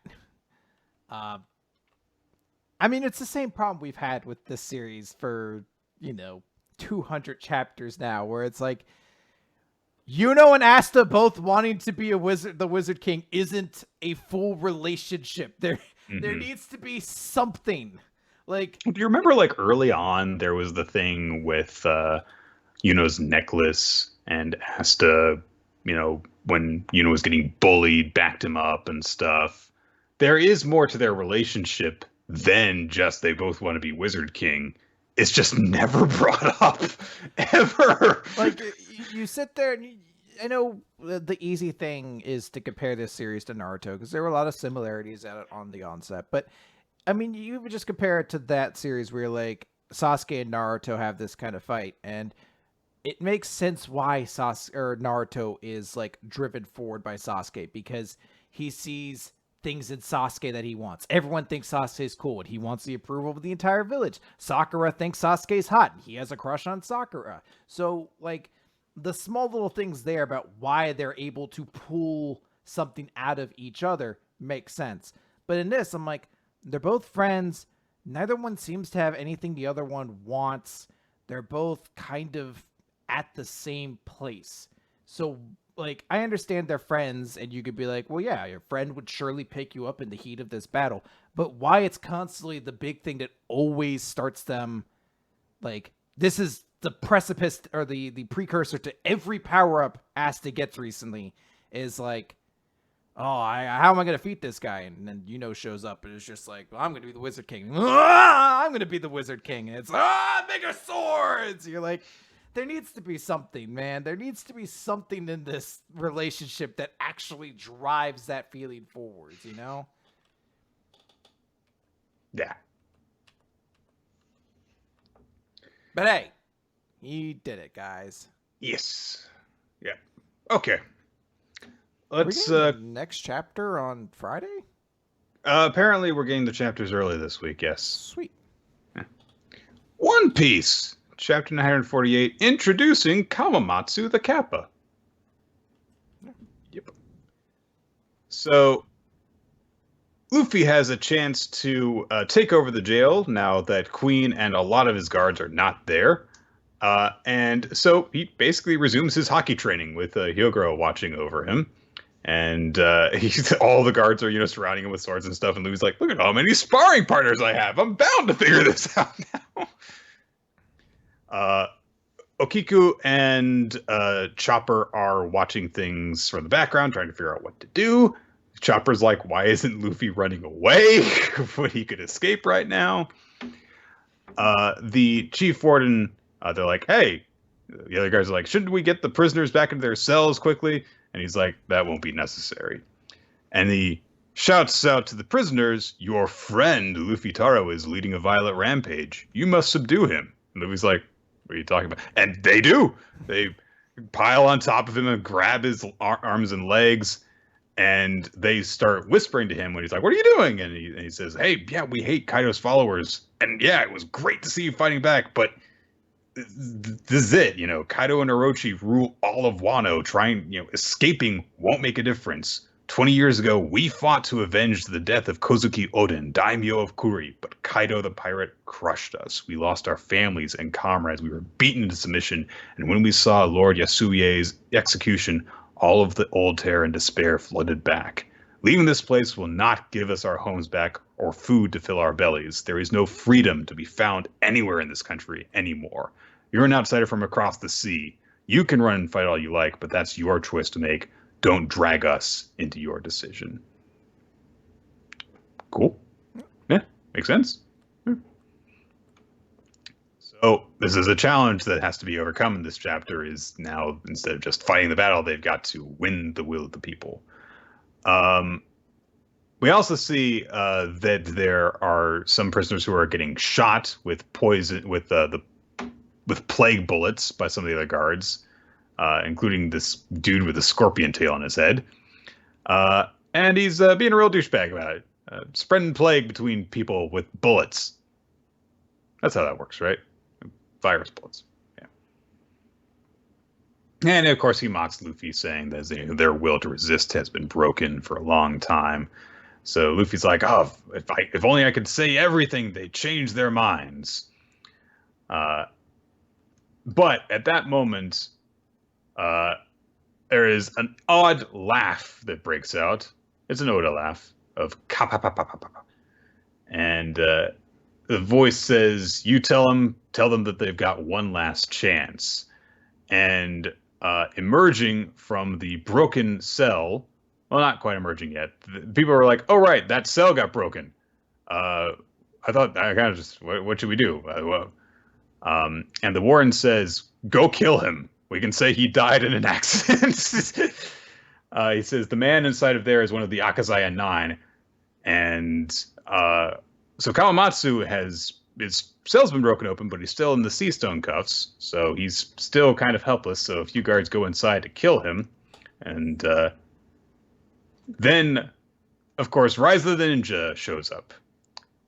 I mean, it's the same problem we've had with this series for, 200 chapters now, where it's like, Yuno and Asta both wanting to be the Wizard King isn't a full relationship. There needs to be something. Like, do you remember, like, early on there was the thing with Yuno's necklace and Asta, when Yuno was getting bullied, backed him up and stuff. There is more to their relationship than just they both want to be Wizard King. It's just never brought up, ever. Like, you sit there and I know the easy thing is to compare this series to Naruto because there were a lot of similarities on the onset. But, I mean, you would just compare it to that series where, like, Sasuke and Naruto have this kind of fight. And it makes sense why Naruto is, like, driven forward by Sasuke because he sees things in Sasuke that he wants. Everyone thinks Sasuke's cool and he wants the approval of the entire village. Sakura thinks Sasuke's hot and he has a crush on Sakura. So, like, the small little things there about why they're able to pull something out of each other makes sense. But in this, I'm like, they're both friends. Neither one seems to have anything the other one wants. They're both kind of at the same place. So, like, I understand they're friends, and you could be like, well, yeah, your friend would surely pick you up in the heat of this battle. But why it's constantly the big thing that always starts them, like, this is the precipice, or the precursor to every power-up Asta gets recently, is like, oh, how am I going to defeat this guy? And then Yuno shows up, and it's just like, well, I'm going to be the Wizard King. I'm going to be the Wizard King. And it's, bigger swords! You're like, there needs to be something, man. There needs to be something in this relationship that actually drives that feeling forwards, Yeah. But hey, he did it, guys. Yes. Yeah. Okay. Let's the next chapter on Friday? Apparently we're getting the chapters early this week, yes. Sweet. Yeah. One Piece. Chapter 948, introducing Kawamatsu the Kappa. Yep. So, Luffy has a chance to take over the jail now that Queen and a lot of his guards are not there. And so he basically resumes his hockey training with Hyogoro watching over him. And all the guards are, surrounding him with swords and stuff. And Luffy's like, look at how many sparring partners I have. I'm bound to figure this out now. Okiku and Chopper are watching things from the background, trying to figure out what to do. Chopper's like, why isn't Luffy running away when he could escape right now? The chief warden, they're like, hey, the other guys are like, shouldn't we get the prisoners back into their cells quickly? And he's like, that won't be necessary. And he shouts out to the prisoners, your friend Luffy Taro is leading a violent rampage. You must subdue him. And Luffy's like, what are you talking about? And they do. They pile on top of him and grab his arms and legs. And they start whispering to him when he's like, what are you doing? And he says, hey, yeah, we hate Kaido's followers. And yeah, it was great to see you fighting back, but this is it. You know, Kaido and Orochi rule all of Wano. Escaping won't make a difference. 20 years ago, we fought to avenge the death of Kozuki Oden, daimyo of Kuri, but Kaido the pirate crushed us. We lost our families and comrades. We were beaten into submission. And when we saw Lord Yasuie's execution, all of the old terror and despair flooded back. Leaving this place will not give us our homes back or food to fill our bellies. There is no freedom to be found anywhere in this country anymore. You're an outsider from across the sea. You can run and fight all you like, but that's your choice to make. Don't drag us into your decision. Cool. Yeah, makes sense. So this is a challenge that has to be overcome in this chapter. Is now, instead of just fighting the battle, they've got to win the will of the people. We also see that there are some prisoners who are getting shot with poison, with plague bullets by some of the other guards, including this dude with a scorpion tail on his head. And he's being a real douchebag about it, spreading plague between people with bullets. That's how that works, right? Virus bullets. Yeah. And of course he mocks Luffy, saying that their will to resist has been broken for a long time. So Luffy's like, oh, if only I could say everything, they'd change their minds. But at that moment, there is an odd laugh that breaks out. It's an Oda laugh of ka-pa-pa-pa-pa-pa. And the voice says, you tell them that they've got one last chance. And emerging from the broken cell, well, not quite emerging yet, people are like, oh, right, that cell got broken. I thought, I kind of just, what should we do? And the warden says, go kill him. We can say he died in an accident. He says, the man inside of there is one of the Akazaya 9. And so Kawamatsu his cell's been broken open, but he's still in the sea stone cuffs. So he's still kind of helpless. So a few guards go inside to kill him. And then, of course, Raizo the Ninja shows up.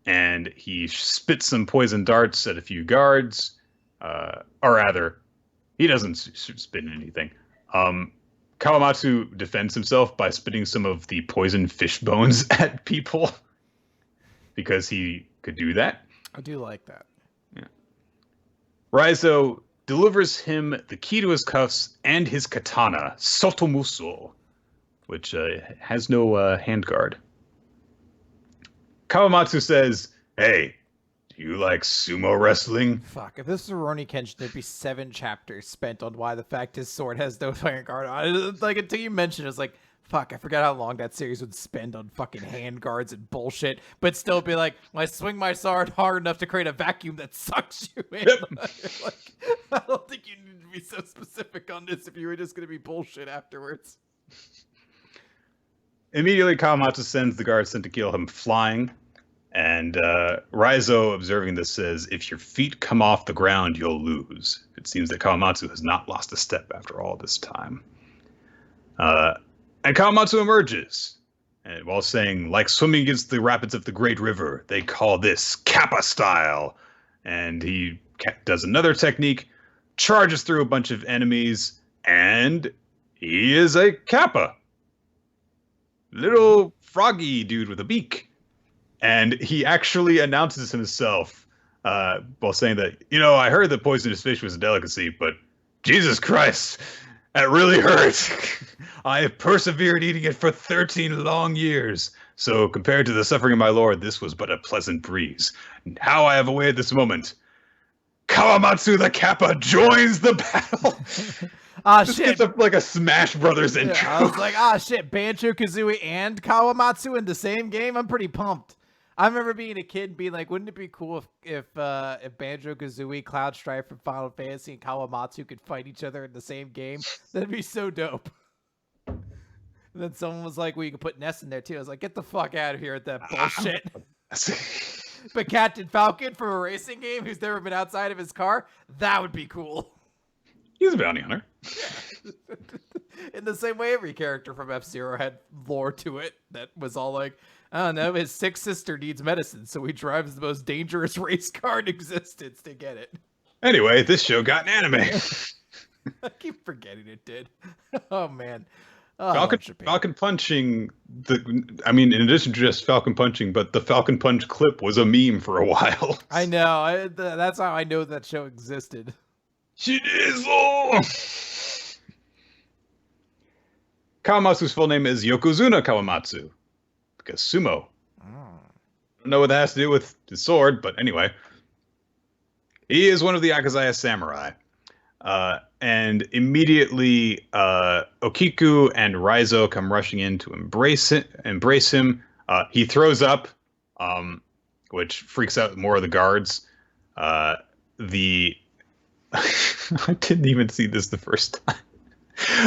And he spits some poison darts at a few guards. Or rather, he doesn't spit anything. Kawamatsu defends himself by spitting some of the poison fish bones at people. Because he could do that. I do like that. Yeah. Raizo delivers him the key to his cuffs and his katana, Sotomuso, which has no handguard. Kawamatsu says, hey, do you like sumo wrestling? Fuck, if this was Rurouni Kenshin, there'd be 7 chapters spent on why the fact his sword has no handguard on it. Like, until you mention it, it's like, fuck, I forgot how long that series would spend on fucking handguards and bullshit, but still be like, I swing my sword hard enough to create a vacuum that sucks you in. Yep. Like, I don't think you need to be so specific on this if you were just going to be bullshit afterwards. Immediately, Kawamatsu sends the guards sent to kill him flying, and Raizo, observing this, says, if your feet come off the ground, you'll lose. It seems that Kawamatsu has not lost a step after all this time. And Kawamatsu emerges, and while saying, like swimming against the rapids of the great river, they call this Kappa style. And he does another technique, charges through a bunch of enemies, and he is a Kappa. Little froggy dude with a beak. And he actually announces himself while saying that, I heard that poisonous fish was a delicacy, but Jesus Christ, that really hurt. I have persevered eating it for 13 long years. So compared to the suffering of my lord, this was but a pleasant breeze. How I have awaited this moment. Kawamatsu the Kappa joins the battle. Ah, This shit. gets up like a Smash Brothers Yeah, intro. I was like, ah, shit, Banjo-Kazooie and Kawamatsu in the same game? I'm pretty pumped. I remember being a kid and being like, wouldn't it be cool if Banjo-Kazooie, Cloud Strife from Final Fantasy, and Kawamatsu could fight each other in the same game? That'd be so dope. And then someone was like, well, you can put Ness in there too. I was like, get the fuck out of here with that bullshit. But Captain Falcon from a racing game who's never been outside of his car, that would be cool. He's a bounty hunter. Yeah. In the same way every character from F-Zero had lore to it that was all like, I don't know, his sick sister needs medicine, so he drives the most dangerous race car in existence to get it. Anyway, this show got an anime. I keep forgetting it did. Oh, man. Oh, Falcon punching in addition to just Falcon punching, but the Falcon punch clip was a meme for a while. I know. That's how I know that show existed. Shinizo! Kawamatsu's full name is Yokozuna Kawamatsu. Because sumo. I don't know what that has to do with his sword, but anyway. He is one of the Akazaya samurai. And immediately Okiku and Raizo come rushing in to embrace him. He throws up, which freaks out more of the guards. I didn't even see this the first time.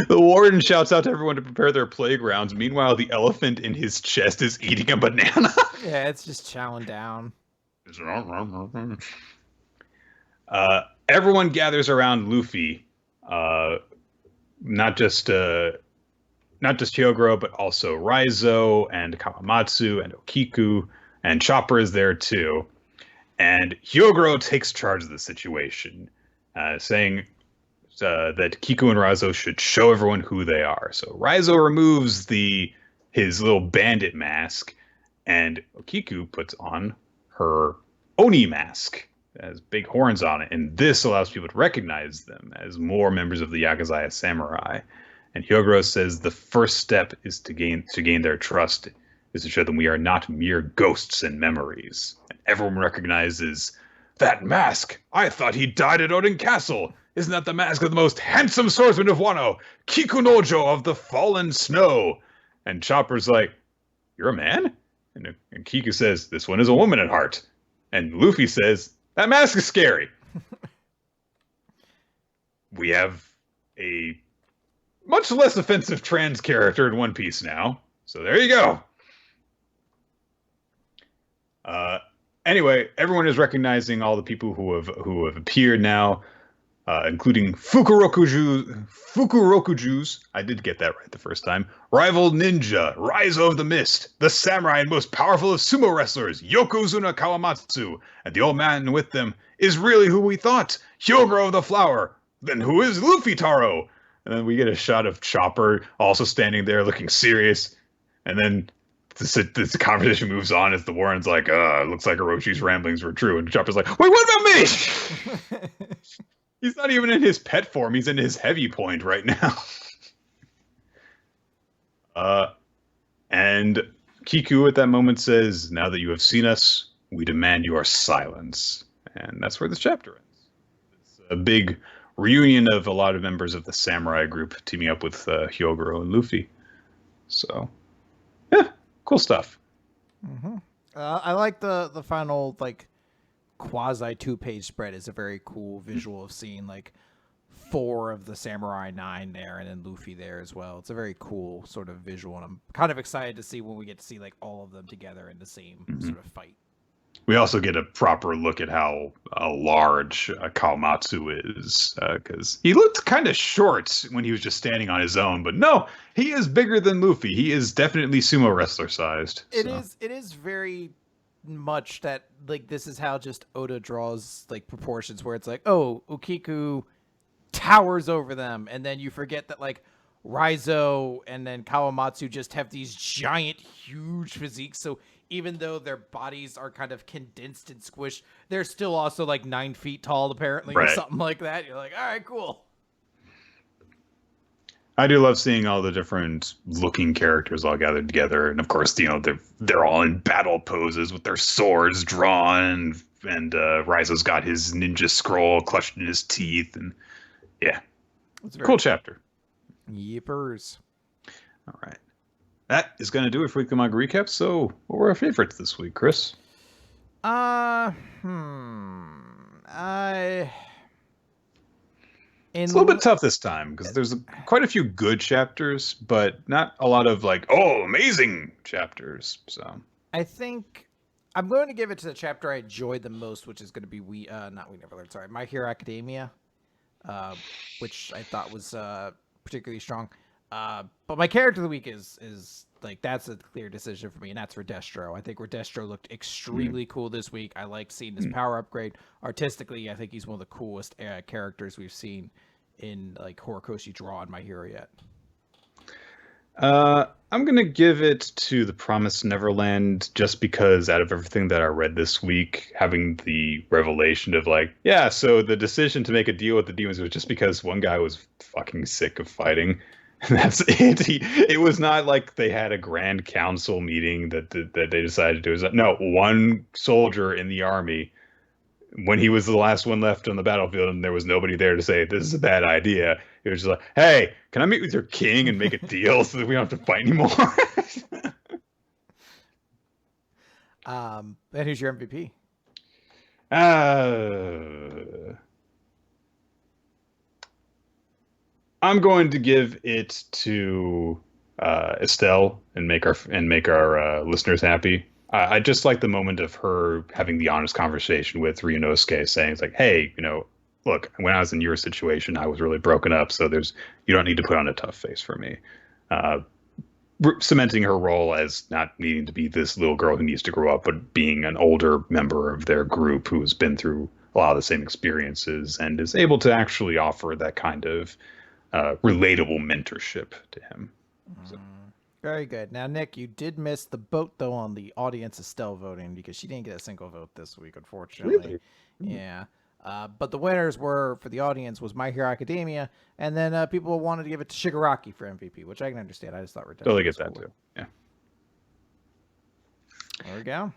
The warden shouts out to everyone to prepare their playgrounds. Meanwhile, the elephant in his chest is eating a banana. Yeah, it's just chowing down. Everyone gathers around Luffy. Not just Hyogoro, but also Raizo and Kawamatsu and Okiku, and Chopper is there too. And Hyogoro takes charge of the situation, saying that Kiku and Raizo should show everyone who they are. So Raizo removes his little bandit mask, and Okiku puts on her Oni mask. It has big horns on it, and this allows people to recognize them as more members of the Yakuzaya Samurai. And Hyogoro says the first step is to gain their trust is to show them we are not mere ghosts and memories. And everyone recognizes that mask. I thought he died at Odin Castle. Isn't that the mask of the most handsome swordsman of Wano, Kikunojo of the Fallen Snow? And Chopper's like, you're a man? And Kiku says, this one is a woman at heart. And Luffy says, that mask is scary. We have a much less offensive trans character in One Piece now. So there you go. Anyway, everyone is recognizing all the people who have appeared now, including Fukurokuju's. I did get that right the first time. Rival Ninja, Raizo of the Mist, the samurai and most powerful of sumo wrestlers, Yokozuna Kawamatsu, and the old man with them is really who we thought, Hyogoro of the Flower. Then who is Luffy Taro? And then we get a shot of Chopper also standing there looking serious, and then this conversation moves on as the Warren's like, it looks like Oroshi's ramblings were true. And Chopper's like, wait, what about me? He's not even in his pet form. He's in his heavy point right now. And Kiku at that moment says, now that you have seen us, we demand your silence. And that's where this chapter ends. It's a big reunion of a lot of members of the samurai group teaming up with Hyogoro and Luffy. So, yeah. Cool stuff. Mm-hmm. I like the final quasi 2-page spread. Is a very cool visual of seeing 4 of the Samurai 9 there, and then Luffy there as well. It's a very cool sort of visual, and I'm kind of excited to see when we get to see all of them together in the same sort of fight. We also get a proper look at how large Kawamatsu is, because he looked kind of short when he was just standing on his own, but no, he is bigger than Luffy. He is definitely sumo wrestler sized. It is very much that this is how just Oda draws proportions, where it's Okiku towers over them, and then you forget that Raizo and then Kawamatsu just have these giant, huge physiques, so even though their bodies are kind of condensed and squished, they're still also 9 feet tall, apparently, right, or something like that. You're like, all right, cool. I do love seeing all the different looking characters all gathered together, and of course, they're all in battle poses with their swords drawn, and Raizo's got his ninja scroll clutched in his teeth, and yeah. It's very Cool chapter. Yippers. All right. That is going to do it for Weekly Manga Recap. So, what were our favorites this week, Chris? I It's a little bit tough this time because there's quite a few good chapters, but not a lot of like, oh, amazing chapters. So I think I'm going to give it to the chapter I enjoyed the most, which is going to be not We Never Learned. Sorry, My Hero Academia, which I thought was particularly strong. But my character of the week is like that's a clear decision for me, and that's Redestro. I think Redestro looked extremely cool this week. I like seeing his power upgrade. Artistically, I think he's one of the coolest characters we've seen in like Horikoshi draw in My Hero yet. I'm gonna give it to the Promised Neverland just because out of everything that I read this week, having the revelation of like, yeah, so the decision to make a deal with the demons was just because one guy was fucking sick of fighting. And that's it. It was not like they had a grand council meeting that they decided to do. It was like, no, one soldier in the army, when he was the last one left on the battlefield and there was nobody there to say this is a bad idea, it was just like, hey, can I meet with your king and make a deal so that we don't have to fight anymore? And who's your MVP? I'm going to give it to Estelle and make our listeners happy. I just like the moment of her having the honest conversation with Ryunosuke, saying it's like, hey, look, when I was in your situation, I was really broken up, so you don't need to put on a tough face for me. Cementing her role as not needing to be this little girl who needs to grow up, but being an older member of their group who has been through a lot of the same experiences and is able to actually offer that kind of relatable mentorship to him. So. Very good. Now, Nick, you did miss the boat, though, on the audience Estelle voting because she didn't get a single vote this week, unfortunately. Really? Yeah. But the winners were, for the audience, was My Hero Academia, and then people wanted to give it to Shigaraki for MVP, which I can understand. I just thought Redemption totally get was that, cool. too. Yeah. There we go.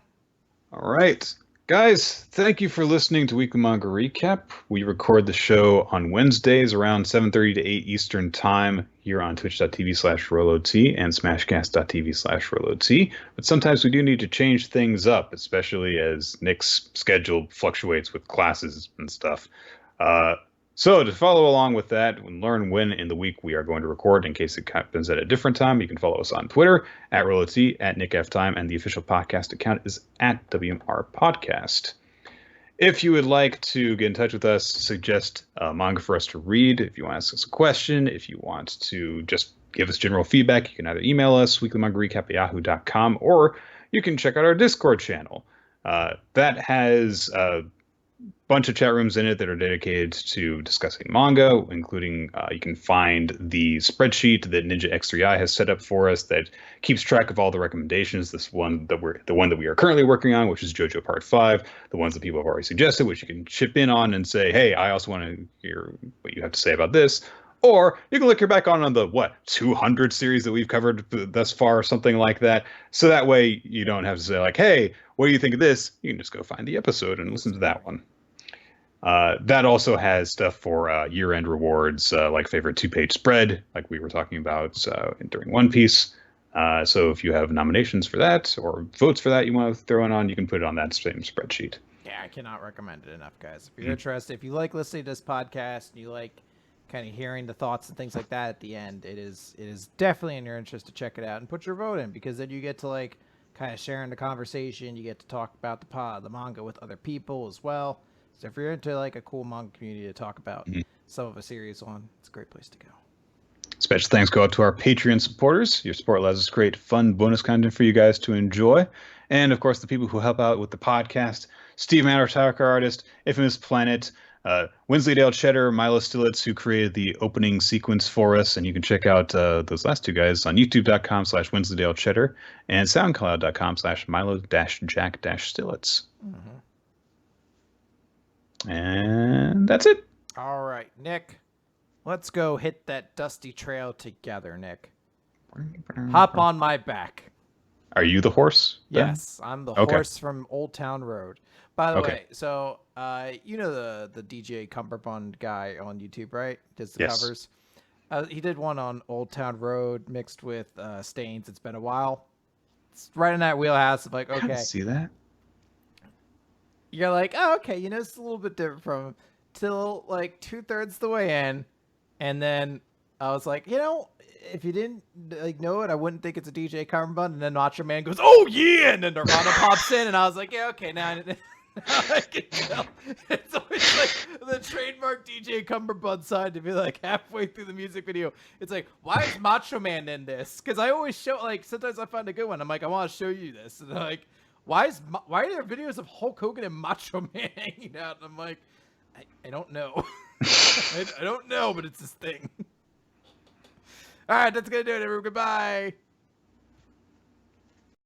All right. Guys, thank you for listening to Weekly Manga Recap. We record the show on Wednesdays around 7:30 to 8 Eastern Time here on twitch.tv/RoloT and smashcast.tv/RoloT. But sometimes we do need to change things up, especially as Nick's schedule fluctuates with classes and stuff. So to follow along with that and learn when in the week we are going to record in case it happens at a different time, you can follow us on Twitter at RoloT, at NickFTime, and the official podcast account is at WMR Podcast. If you would like to get in touch with us, suggest a manga for us to read, if you want to ask us a question, if you want to just give us general feedback, you can either email us, weeklymangarecap@yahoo.com, or you can check out our Discord channel. That has bunch of chat rooms in it that are dedicated to discussing manga, including you can find the spreadsheet that Ninja X3i has set up for us that keeps track of all the recommendations. The one that we are currently working on, which is JoJo Part 5, the ones that people have already suggested, which you can chip in on and say, hey, I also want to hear what you have to say about this. Or you can look back on the 200 series that we've covered thus far, or something like that. So that way you don't have to say like, hey, what do you think of this? You can just go find the episode and listen to that one. That also has stuff for year-end rewards, like favorite 2-page spread, like we were talking about during One Piece. So if you have nominations for that or votes for that you want to throw on, you can put it on that same spreadsheet. Yeah, I cannot recommend it enough, guys. If you're interested, if you like listening to this podcast, and you like kind of hearing the thoughts and things like that at the end, it is definitely in your interest to check it out and put your vote in, because then you get to like kind of share in the conversation. You get to talk about the manga with other people as well. So if you're into like a cool manga community to talk about some of a series on, it's a great place to go. Special thanks go out to our Patreon supporters. Your support allows us to create fun bonus content for you guys to enjoy. And of course, the people who help out with the podcast: Steve Mann, our title card artist, Infamous Planet, Winsleydale Cheddar, Milo Stilitz, who created the opening sequence for us. And you can check out those last two guys on youtube.com/Winsleydale Cheddar and soundcloud.com/Milo-Jack-Stilitz. And that's it. All right, Nick, let's go hit that dusty trail together, Nick. Hop on my back. Are you the horse? Then? Yes, I'm the horse from Old Town Road. By the way, so you know the DJ Cumberbund guy on YouTube, right? Does the covers. He did one on Old Town Road mixed with Stains. It's been a while. It's right in that wheelhouse of like, I gotta okay, see that. you're like, oh, okay, you know, it's a little bit different from till like 2/3 the way in, and then I was like, you know, if you didn't like know it, I wouldn't think it's a DJ Cumberbund. And then Macho Man goes, oh yeah, and then Nirvana pops in, and I was like, yeah, okay, now I can tell. It's always like the trademark DJ Cumberbund side to be like halfway through the music video. It's like, why is Macho Man in this? Because I always show, like, sometimes I find a good one. I'm like, I want to show you this. And they're like, why are there videos of Hulk Hogan and Macho Man hanging out? And I'm like, I don't know. I don't know, but it's this thing. All right, that's going to do it, everyone. Goodbye.